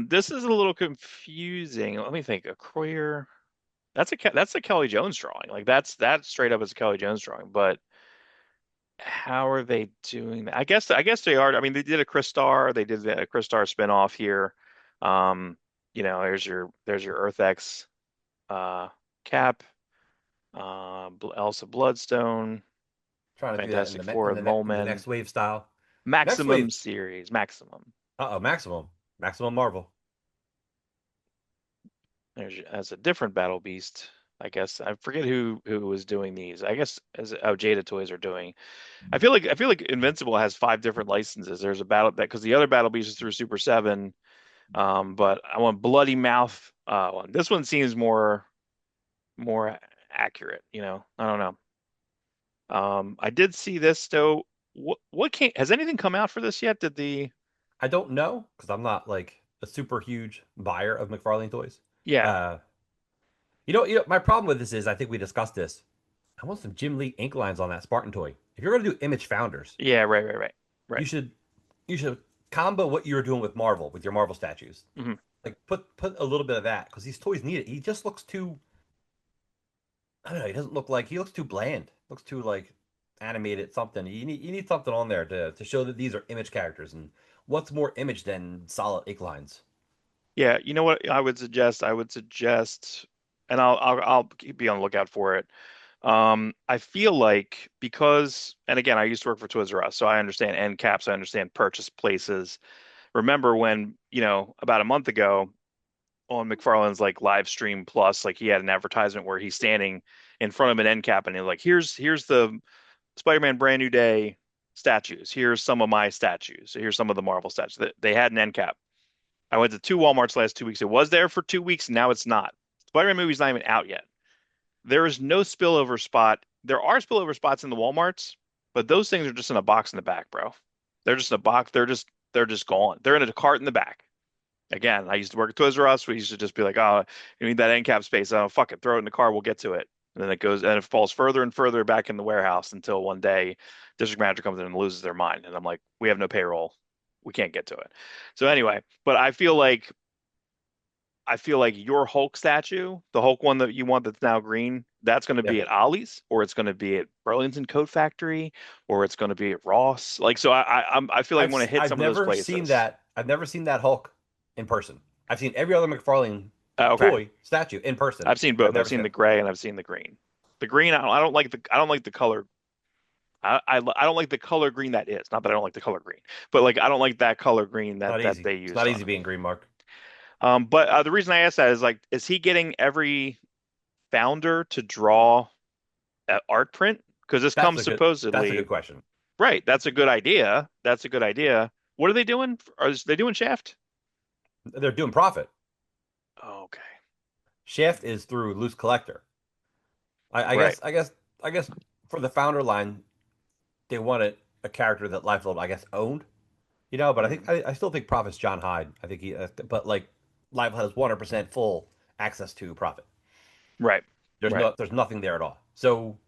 This is a little confusing. Let me think. A Croyer. That's a Kelly Jones drawing. Like that's straight up as a Kelly Jones drawing. But how are they doing that? I guess they are. I mean, they did a Crystar. They did a Crystar spinoff here. Um, there's your Earth X Cap, Elsa Bloodstone, Trying to do that in Fantastic the Four, the Mole in the Men, next wave style. Next Maximum wave. series, Maximum. Uh-oh, Maximum Marvel. As a different Battle Beast. I guess I forget who was doing these. I guess as Jada Toys are doing. I feel like Invincible has five different licenses. There's a battle that because the other Battle Beast is through Super 7. But I want Bloody Mouth one. This one seems more accurate, I don't know. I did see this though. What came has anything come out for this yet? Did the I don't know because I'm not like a super huge buyer of McFarlane toys. Yeah. Uh, my problem with this is I think we discussed this. I want some Jim Lee ink lines on that Spartan toy. If you're gonna do Image Founders, Yeah, right, right, right. you Right. should you should combo what you're doing with Marvel with your Marvel statues. Hmm. Like put a little bit of that because these toys need it. He just looks too. I don't know. He doesn't look like he looks too bland. Looks too like animated something. You need something on there to show that these are image characters and what's more image than solid ink lines. Yeah, you know what I would suggest? I would suggest, and I'll be on the lookout for it. I feel like because, and again, I used to work for Toys R Us, so I understand end caps, I understand purchase places. Remember when, about a month ago on McFarlane's like live stream plus, like he had an advertisement where he's standing in front of an end cap and he's like, here's the Spider-Man Brand New Day statues. Here's some of my statues. Here's some of the Marvel statues. They had an end cap. I went to two Walmarts last 2 weeks. It was there for 2 weeks. Now it's not. Spider-Man movie's not even out yet. There is no spillover spot. There are spillover spots in the Walmarts, but those things are just in a box in the back, bro. They're just in a box. They're just gone. They're in a cart in the back. Again, I used to work at Toys R Us. We used to just be like, oh, you need that end cap space. Oh, fuck it. Throw it in the car. We'll get to it. And then it goes and it falls further and further back in the warehouse until one day district manager comes in and loses their mind. And I'm like, we have no payroll. We can't get to it. So anyway, but I feel like your Hulk statue, the Hulk one that you want that's now green, that's going to Yeah, be at Ollie's, or it's going to be at Burlington Coat Factory, or it's going to be at Ross. Like, so I feel like I want to hit I've some of those never seen places. that. I've never seen that Hulk in person. I've seen every other McFarlane Okay, toy statue in person. I've seen I've both. I've never seen seen the it. gray and I've seen the green. The green, I don't like the color. I don't like the color green that is. Not that I don't like the color green, but like I don't like that color green Not that easy. they It's used not on easy him. being green, Mark. But the reason I asked that is like, is he getting every founder to draw art print? Because this comes That's a good supposedly, question. right. That's a good idea. That's a good idea. What are they doing? Are they doing Shaft? They're doing profit. Okay. Shaft is through Loose Collector. I Right. guess I guess I guess for the founder line, they wanted a character that Liefeld, I guess, owned. But I think Mhm. I still think Profit's John Hyde. I think but like Liefeld has 100% full access to Profit. Right. Right. There's nothing there at all. So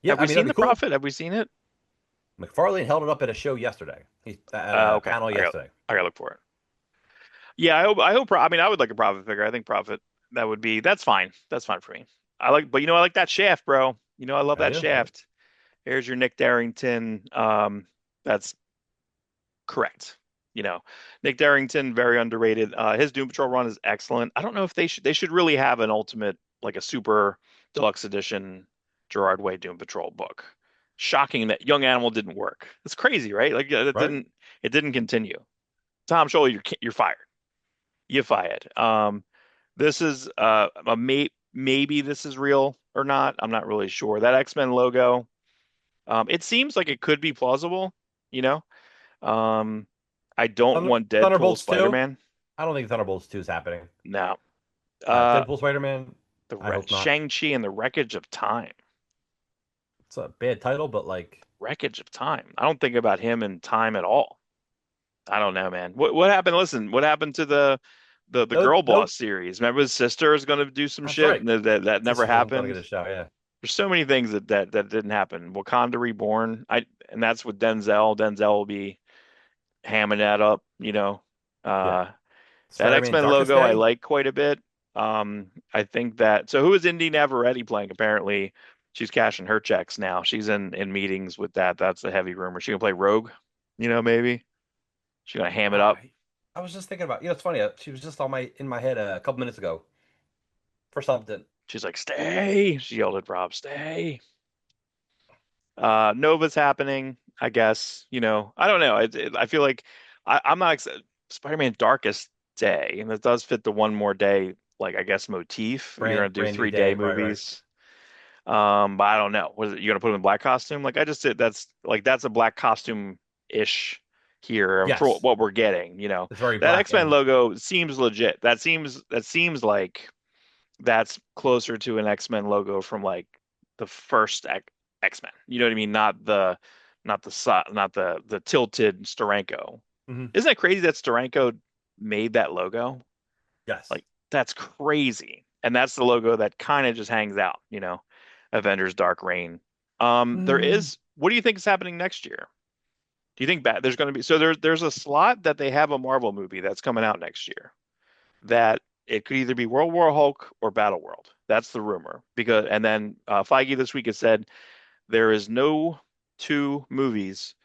yeah, Have I we mean seen that'd the be cool. Prophet? Have we seen it? McFarlane held it up at a show yesterday. He at a Okay. panel yesterday. I gotta look for it. Yeah, I mean, I would like a Prophet figure. I think Prophet, that's fine. That's fine for me. But I like that Shaft, bro. I love Oh that yeah, yeah. Shaft. Here's your Nick Darrington. That's correct. You know, Nick Darrington, very underrated. His Doom Patrol run is excellent. I don't know if they should really have an ultimate, like a super deluxe edition Gerard Way Doom Patrol book. Shocking that Young Animal didn't work. It's crazy, right? Like Right. it didn't continue. Tom Scholl, you're fired. You fired. This is maybe this is real or not. I'm not really sure. That X-Men logo, it seems like it could be plausible, you know. Um, I don't want Deadpool Thunderbolts 2. Spider-Man. I don't think Thunderbolts 2 is happening. No. Uh, Deadpool Spider-Man. the I hope not. Shang-Chi and the Wreckage of Time. It's a bad title, but like Wreckage of Time. I don't think about him in time at all. I don't know, man. What happened? Listen, what happened to the no, Girl no. Boss series? Remember his sister is going to do some That's shit, right. and that never Sister wasn't gonna get happened. a show. Yeah. There's so many things that didn't happen. Wakanda Reborn, and that's with Denzel. Denzel will be hamming that up, you know. Yeah. Uh, that Spider-Man X-Men Darkest logo I Day? like quite a bit. I think that so who is Indy Navarrete playing? Apparently, she's cashing her checks now. She's in meetings with that. That's the heavy rumor. She gonna play Rogue, maybe. She's gonna ham it up. I was just thinking about, it's funny. She was just on my in my head a couple minutes ago for something. She's like, stay. She yelled at Rob, stay. Nova's happening, I guess. I don't know. I feel like I'm not ex Spider-Man Darkest Day, and it does fit the one more day, like I guess motif. You're gonna do Brand new 3 day day, right, right. movies. But I don't know. Was it you gonna put him in black costume? Like I just did. That's a black costume ish here for Yes, what we're getting. it's very That black X-Men and logo seems legit. That seems like that's closer to an X-Men logo from like the first X-Men. You know what I mean? Not the tilted Steranko. Mhm. Isn't that crazy that Steranko made that logo? Yes. Like that's crazy. And that's the logo that kind of just hangs out, Avengers Dark Reign. There Mm. is what do you think is happening next year? Do you think there's going to be so there's a slot that they have a Marvel movie that's coming out next year that it could either be World War Hulk or Battle World. That's the rumor. Because and then Feige this week has said there is no two movies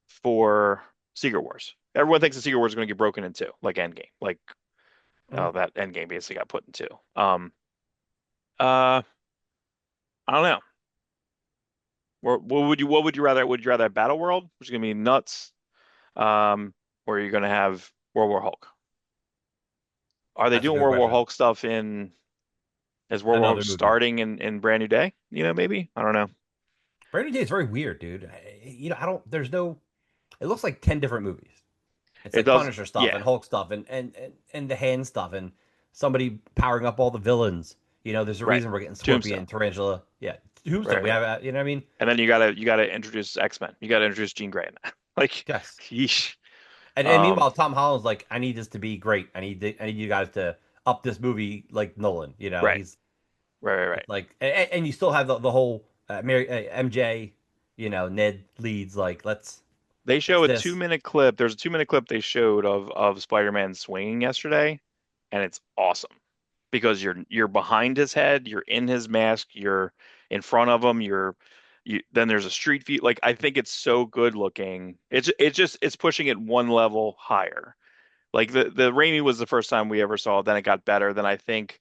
for Secret Wars. Everyone thinks the Secret Wars is going to get broken in two, like Endgame. Like Mhm. that Endgame basically got put in two. Uh, I don't know. What would you rather? Would you rather have Battle World, which is going to be nuts, or are you going to have World War Hulk? Are they That's a doing good World War question. Hulk stuff in? Is World War Hulk Another movie. starting in Brand New Day? Maybe. I don't know. Brand new day is very weird, dude. I don't. There's no. It looks like 10 different movies. It's It like does. Punisher stuff Yeah. and Hulk stuff and the hand stuff and somebody powering up all the villains. There's a Right. reason we're getting Tombstone. Scorpion, Tarantula. Yeah, Tombstone. Right. We Right. have, you know what I mean? And then you gotta introduce X-Men. You gotta introduce Jean Grey in that. Like, Yes. yeesh. And Um. meanwhile, Tom Holland's like, I need this to be great. I need you guys to up this movie like Nolan. Right. He's Right. Right. Right. it's like, and you still have the whole MJ, Ned leads like They let's show a two this. minute clip. There's a 2 minute clip they showed of Spider-Man swinging yesterday, and it's awesome because you're behind his head, you're in his mask, you're in front of him, then there's a street view. Like I think it's so good looking. It's pushing it one level higher. Like the Raimi was the first time we ever saw it, then it got better. Then I think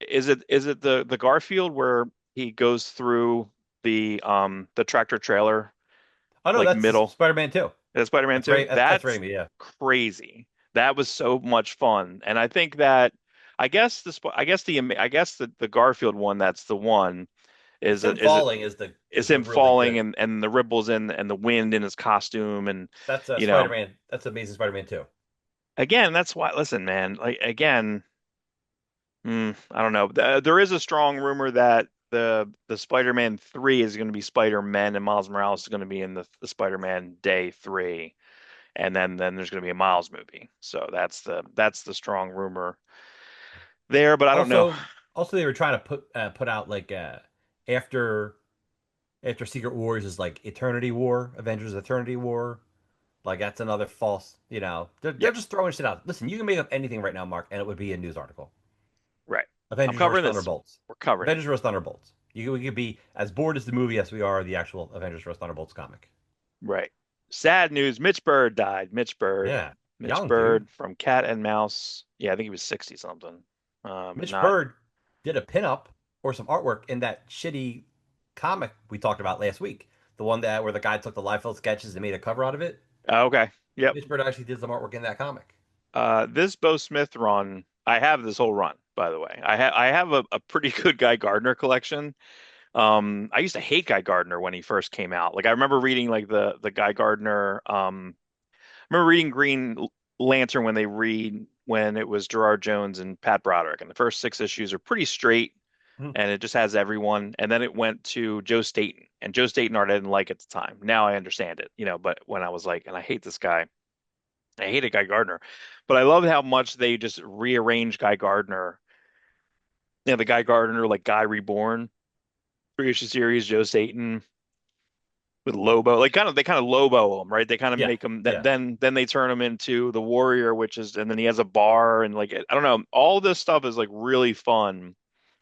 is it the Garfield where he goes through the tractor trailer Oh no, like that's middle. Spider-Man 2. That's Spider-Man 2. That's That's Raimi. Yeah. crazy. That was so much fun. And I think that I guess the Garfield one that's the one It's is him is it falling is is the him really falling good. and the ripples and the wind in his costume and That's you know Spider-Man. That's Amazing Spider-Man 2. again that's why listen man like again I don't know. There is a strong rumor that the Spider-Man 3 is going to be Spider-Man and Miles Morales is going to be in the Spider-Man Day 3, and then there's going to be a Miles movie. So that's the strong rumor there, but I don't know. Also, they were trying to put out like after Secret Wars is like Eternity War, Avengers Eternity War. Like that's another false. They're Yep, just throwing shit out. Listen, you can make up anything right now, Mark, and it would be a news article. right. I'm Avengers vs covering this. Thunderbolts. We're covering it. Avengers vs Thunderbolts. We could be as bored as the movie as we are the actual Avengers vs Thunderbolts comic. Right. Sad news. Mitch Bird died. Mitch Bird. Yeah, Mitch young dude. Bird from Cat and Mouse. Yeah, I think he was 60 something. Mitch Not Bird did a pinup or some artwork in that shitty comic we talked about last week. The one that where the guy took the Liefeld sketches and made a cover out of it. okay. Yep. Mitch Bird actually did some artwork in that comic. This Bo Smith run, I have this whole run, by the way. I have a pretty good Guy Gardner collection. I used to hate Guy Gardner when he first came out. Like I remember reading like the Guy Gardner. I remember reading Green Lantern when it was Gerard Jones and Pat Broderick, and the first 6 issues are pretty straight, Mhm. and it just has everyone. And then it went to Joe Staton, and Joe Staton art I didn't like at the time. Now I understand it, But when I was like, and I hate this guy. I hated Guy Gardner, but I love how much they just rearranged Guy Gardner. The Guy Gardner like Guy Reborn. three-issue series, Joe Satan with Lobo, like kind of they kind of Lobo him, right? They kind of Yeah, make him that yeah, then they turn him into the Warrior, which is and then he has a bar and like I don't know, all this stuff is like really fun,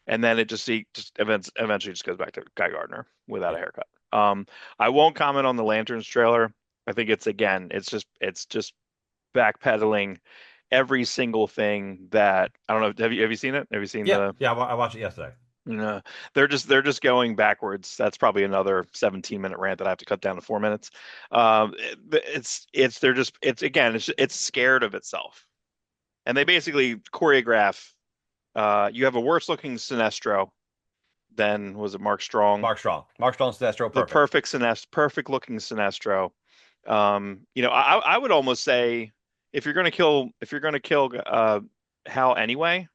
and then it just he just eventually just goes back to Guy Gardner without a yeah. haircut. I won't comment on the Lanterns trailer. I think it's again, it's just backpedaling every single thing that I don't know. Have you seen it? Have you seen Yeah, the yeah. I watched it yesterday. no, they're just going backwards. That's probably another 17-minute rant that I have to cut down to 4 minutes. It's they're just it's again it's scared of itself, and they basically choreograph. You have a worse looking Sinestro than was it Mark Strong, Mark Strong, Sinestro, the perfect. perfect looking Sinestro. I would almost say if you're gonna kill Hal anyway,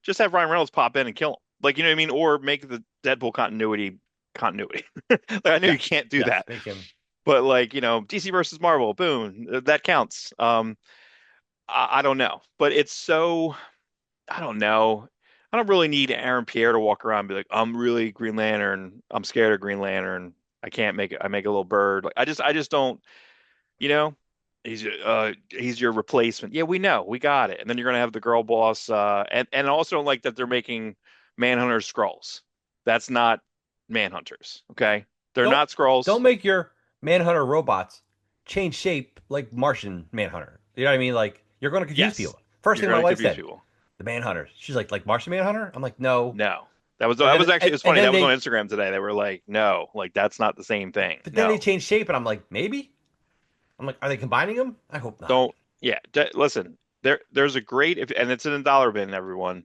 just have Ryan Reynolds pop in and kill him. Like you know what I mean, or make the Deadpool continuity. Like, I know you Yes, can't do yes. that, Make him. but like DC versus Marvel, boom, that counts. I don't know, but it's so I don't know. I don't really need Aaron Pierre to walk around and be like, I'm really Green Lantern. I'm scared of Green Lantern. I can't make it. I make a little bird. Like I just don't. You know, he's your replacement. Yeah, we know, we got it. And then you're gonna have the girl boss, and I also don't like that they're making Manhunters Skrulls. That's not Manhunters. Okay, they're Don't not Skrulls. don't make your Manhunter robots change shape like Martian Manhunter. You know what I mean? Like you're going to confuse Yes, people. First you're thing my gonna wife confuse said, people. the Manhunters. She's like Martian Manhunter. I'm like, no. No, that was And that then was actually it's and funny. then That was on they Instagram today. They were like, no, like that's not the same thing. but then they No, change shape, and I'm like, maybe. I'm like, are they combining them? I hope not. don't. Yeah, listen. There's a great if, and it's in a dollar bin. Everyone,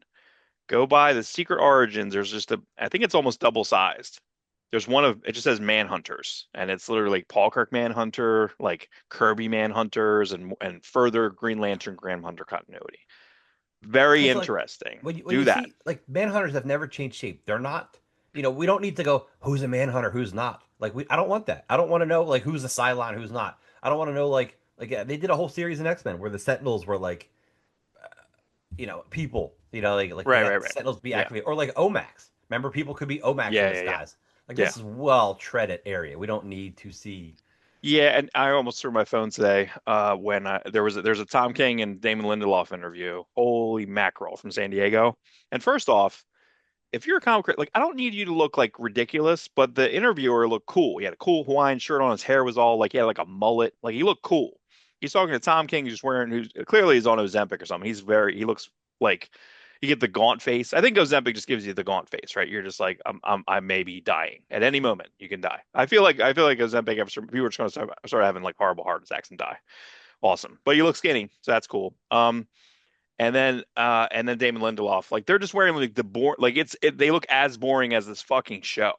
go buy the Secret Origins. There's just I think it's almost double sized. There's one of, it just says Manhunters, and it's literally like Paul Kirk Manhunter, like Kirby Manhunters, and further Green Lantern Grand Hunter continuity. Very Because like interesting. when Do you that. see like Manhunters have never changed shape. They're not. We don't need to go who's a Manhunter, who's not. Like I don't want that. I don't want to know like who's a Cylon, who's not. I don't want to know like they did a whole series in X Men where the Sentinels were like people. Like they Right, right, got the right. Sentinels be Yeah, activated or like Omax. Remember, people could be Omax in yeah, the yeah, yeah, skies. Like yeah. this is well treaded area. We don't need to see. Yeah, and I almost threw my phone today when there's a Tom King and Damon Lindelof interview. Holy mackerel from San Diego. And first off, if you're a comic critic, like I don't need you to look like ridiculous, but the interviewer looked cool. He had a cool Hawaiian shirt on. His hair was all like he had like a mullet. Like he looked cool. He's talking to Tom King, who's wearing who's clearly he's on Ozempic or something. He looks like you get the gaunt face. I think Ozempic just gives you the gaunt face, right? You're just like I may be dying at any moment. You can die. I feel like Ozempic after people are just going to start having like horrible heart attacks and die. Awesome, but you look skinny, so that's cool. And then Damon Lindelof, like they're just wearing like they look as boring as this fucking show.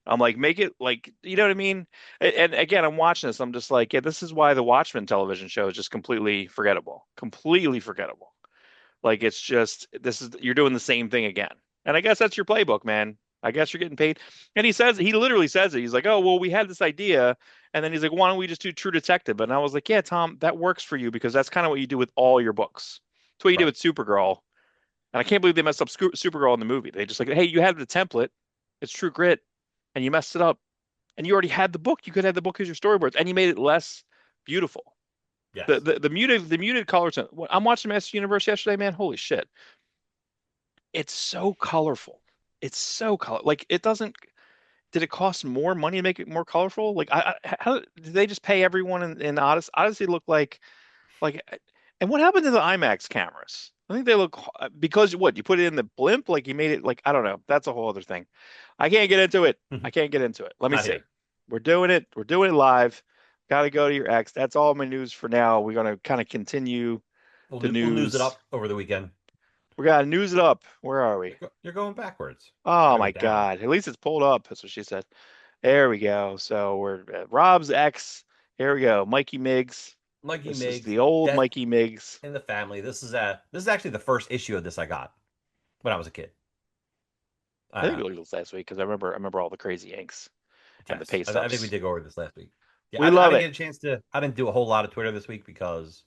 I'm like, make it like, you know what I mean? And again, I'm watching this. I'm just like, yeah, this is why the Watchmen television show is just completely forgettable. Completely forgettable. Like it's just you're doing the same thing again. And I guess that's your playbook, man. I guess you're getting paid. And he literally says it. He's like, oh, well, we had this idea. And then he's like, why don't we just do True Detective? And I was like, yeah, Tom, that works for you because that's kind of what you do with all your books. It's what you did Right. with Supergirl. And I can't believe they messed up Supergirl in the movie. They just like, hey, you had the template. It's True Grit. And you messed it up. And you already had the book. You could have the book as your storyboards. And you made it less beautiful. The Yes. the, the muted color tone. I'm watching Master Universe yesterday, man. Holy shit. It's so colorful. It's so color. Like it doesn't. Did it cost more money to make it more colorful? Like how did they just pay everyone in Odyssey? Odyssey looked like. And what happened to the IMAX cameras? I think they look because what you put it in the blimp, like you made it like I don't know. That's a whole other thing. I can't get into it. I can't get into it. Let me Not see. here. We're doing it. We're doing it live. Got to go to your ex. That's all my news for now. We're gonna kind of continue the We'll news it news. up over the weekend. We gotta news it up. Where are we? You're going backwards. Oh Gotta go my down. God. At least it's pulled up. That's what she said. There we go. So we're at Rob's ex. Here we go. Mikey Miggs. Mikey This is Miggs, the old Death Mikey Miggs. in the Family. This is actually the first issue of this I got when I was a kid. I think Uh, it was last week because I remember all the crazy inks and the yes, pay I think we stubs. did go over this last week. Yeah, We I love didn't it. get a chance to. I didn't do a whole lot of Twitter this week because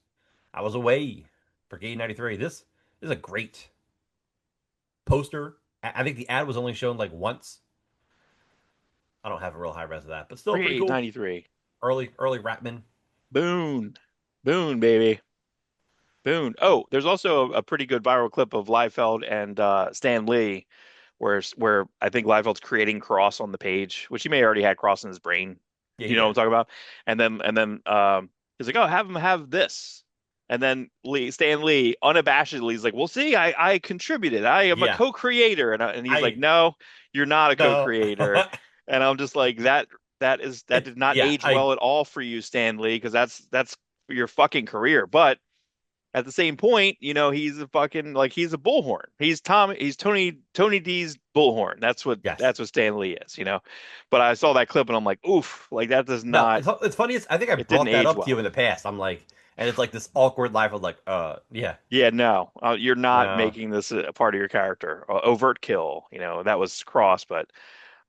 I was away for Gate 93. This is a great poster. I think the ad was only shown like once, I don't have a real high res of that, but still pretty cool. 3893. Early Ratman. Boone. Boone, baby. Boone. Oh, there's also a pretty good viral clip of Liefeld and Stan Lee, where I think Liefeld's creating Cross on the page, which he may already had Cross in his brain. Yeah, You he know what did. I'm talking about? And then he's like, "Oh, have him have this." And then Stan Lee unabashedly is like, "Well, see, I contributed. I am a Yeah, co-creator." And he's like, I "No, you're not a no. co-creator." And I'm just like, that It, did not yeah, age I well at all for you, Stan Lee, because that's your fucking career. But at the same point, he's a fucking like he's a bullhorn. He's Tony D's bullhorn. yes. That's what Stan Lee is. But I saw that clip and I'm like, oof, like that does No, not it's funny. I think I it didn't brought that age up to you well. in the past. I'm like, and it's like this awkward life of like, yeah, Yeah, no, you're not no, making this a part of your character. Overt kill, that was Cross, but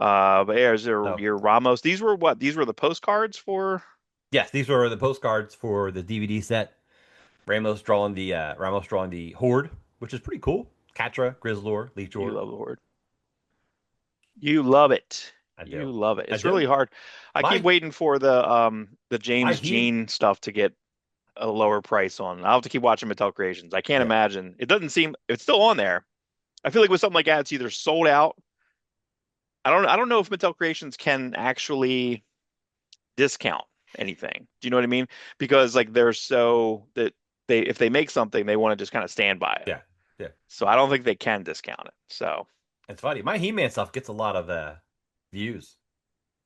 yeah, is there no. your Ramos? These were what? These were the postcards for Yes, these were the postcards for the DVD set. Ramos drawing the Horde, which is pretty cool. Catra, Grizzlor, You Leechor. Love the Horde. You love it. I do. You love it. I It's really do. hard. I keep My waiting for the my James he Jean stuff to get a lower price on. I'll have to keep watching Mattel Creations. I can't yeah. imagine. It doesn't seem it's still on there. I feel like with something like that, it's either sold out. I don't know if Mattel Creations can actually discount anything. Do you know what I mean? Because like they're so that they if they make something, they want to just kind of stand by it. Yeah. Yeah. So I don't think they can discount it. So It's funny. My He-Man stuff gets a lot of views.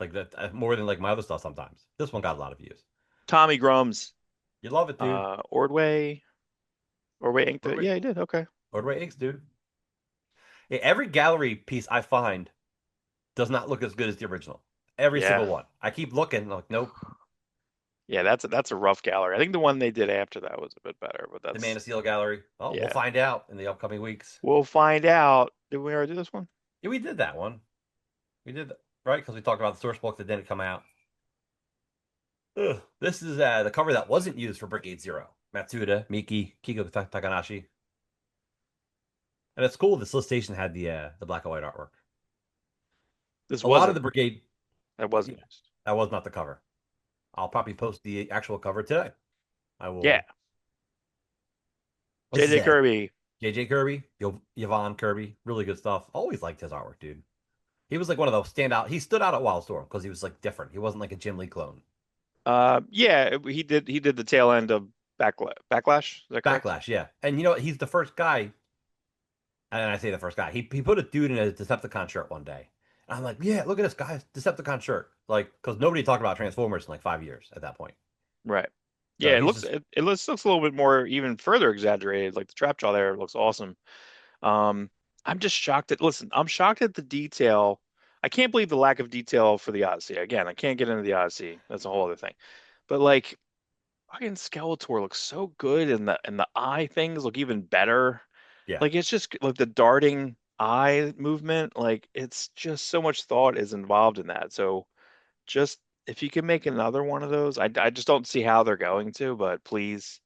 Like that more than like my other stuff sometimes. This one got a lot of views. Tommy Grums, You love it, dude. Ordway inked it. Ordway, Yeah, he did. Okay. Ordway Inks, dude. Yeah, every gallery piece I find does not look as good as the original. Every Yeah. single one. I keep looking, like, nope. Yeah, that's a rough gallery. I think the one they did after that was a bit better, but The Man that's of Steel gallery. Oh, we'll yeah. find out in the upcoming weeks. We'll find out. Did we already do this one? Yeah, we did that one. We did that, right? Because we talked about the source book that didn't come out. Ugh. This is the cover that wasn't used for Brigade Zero. Matsuda, Miki, Kiko Takanashi. And it's cool this list station had the black and white artwork. This A lot of wasn't. the Brigade, That wasn't yeah, used. that was not the cover. I'll probably post the actual cover today. I Yeah. will. What's his JJ head? Kirby. JJ Kirby, Yvonne Kirby, really good stuff. Always liked his artwork, dude. He was like one of those standout. He stood out at Wildstorm because he was like different. He wasn't like a Jim Lee clone. Yeah, he did the tail end of Backlash. Is that correct? Backlash, yeah. And you know he's the first guy, and I say the first guy. He put a dude in a Decepticon shirt one day. And I'm like, yeah, look at this guy's Decepticon shirt. Like, because nobody talked about Transformers in like 5 years at that point. Right. So Yeah, it he's looks just it, it looks a little bit more even further exaggerated. Like the trap jaw there looks awesome. Um, I'm just shocked listen, I'm shocked at the detail. I can't believe the lack of detail for the Odyssey. Again, I can't get into the Odyssey. That's a whole other thing. But like fucking Skeletor looks so good and the eye things look even better. yeah, Like it's just like the darting eye movement, like it's just so much thought is involved in that. So just if you can make another one of those, I just don't see how they're going to, but please.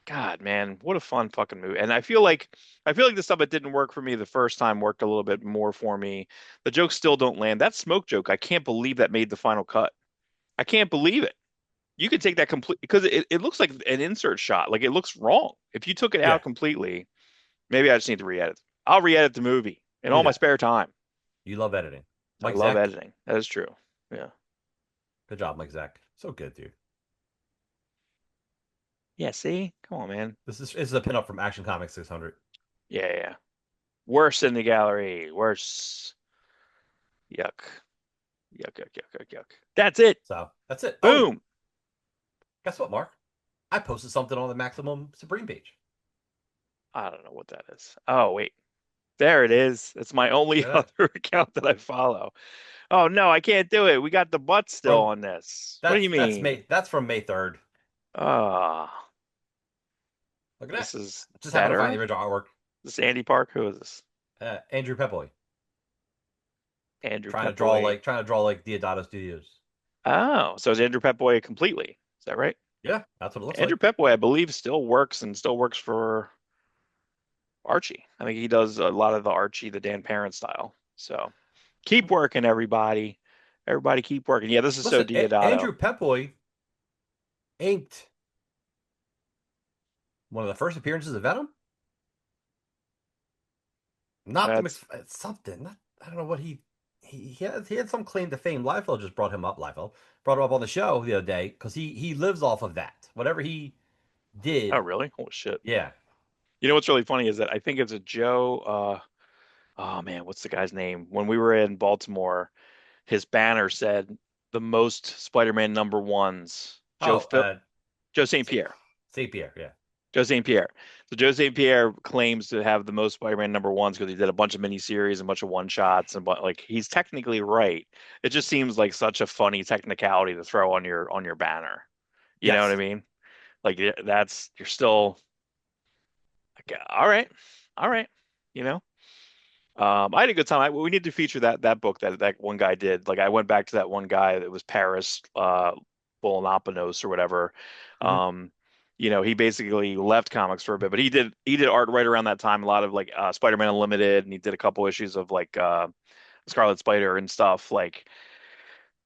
God, man, what a fun fucking movie. And I feel like the stuff that didn't work for me the first time worked a little bit more for me. The jokes still don't land. That smoke joke, I can't believe that made the final cut. I can't believe it. You could take that complete because it looks like an insert shot. Like it looks wrong. If you took it yeah, out completely, maybe I just need to re-edit. I'll re-edit the movie in do all my that. spare time. You love editing, I Mike love Zeck. editing. That is true. Yeah. Good job, Mike Zeck. So good, dude. Yeah, see? Come on, man. This is a pinup from Action Comics 600. Yeah, yeah. Worse in the gallery. Worse. Yuck. Yuck, yuck, yuck, yuck, yuck. That's it. So that's it. Oh, Boom. guess what, Mark? I posted something on the Maximum Supreme page. I don't know what that is. Oh, wait. There it is. It's my only See that? other account that I follow. Oh, no, I can't do it. We got the butt still From on this. What do you that's mean? May that's from May 3rd. Ah, Look at that. this is Just happened to find the better. original artwork. This is Andy Park. Who is this? Andrew Pepoy Andrew trying to draw Pepboy. like trying to draw like Diodato Studios. Oh, so it's Andrew Pepboy completely. Is that right? Yeah, that's what it looks Andrew like. Pepboy, I believe, still works and still works for Archie. I think he does a lot of the Archie, the Dan Parent style. So keep working, everybody. Everybody keep working. Yeah, this is so Listen, Diodato. Andrew Pepoy inked one of the first appearances of Venom. Not the That's something. Not, I don't know what he had some claim to fame. Liefeld just brought him up. Liefeld brought him up on the show the other day because he lives off of that. Whatever he oh did, really? Holy shit. yeah. You know what's really funny is that I think it's a Joe. Oh man, what's the guy's name? When we were in Baltimore, his banner said the most Spider-Man number ones. Oh, Joe St. Pierre. St. Pierre, yeah. Joe St. Pierre. So Joe St. Pierre claims to have the most Spider-Man number ones because he did a bunch of miniseries and a bunch of one shots and but like he's technically right. It just seems like such a funny technicality to throw on your banner. You know what I Yes, mean? Like that's you're still like, all right, all right. You know. I had a good time. We need to feature that book that one guy did. Like I went back to that one guy that was Paris Bolanoponos or whatever. hmm Um, he basically left comics for a bit, but he did art right around that time. A lot of like Spider-Man Unlimited, and he did a couple issues of like Scarlet Spider and stuff. Like,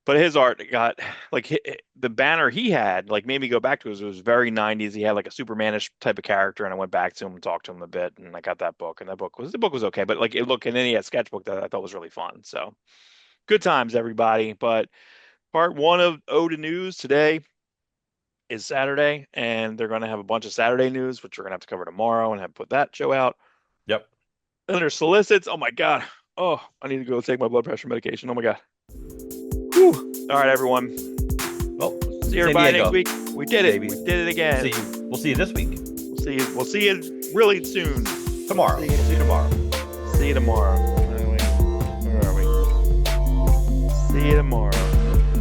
but his art got like the banner he had like made me go back to it. It was very 90s. He had like a Supermanish type of character, and I went back to him and talked to him a bit, and I got that book, and the book was okay, but like it looked and then he had a sketchbook that I thought was really fun. So good times, everybody. But part one of Ode to News today is Saturday, and they're going to have a bunch of Saturday news, which we're going to have to cover tomorrow and have put that show out. yep. Then there's solicits. Oh my God. Oh, I need to go take my blood pressure medication. Oh my God. Whew. All right, everyone. Well, See San everybody next Diego, week. We did it. baby. We did it again. We'll see you this week. We'll see you really soon. Tomorrow. See you tomorrow. See you tomorrow. Where are we? See you tomorrow.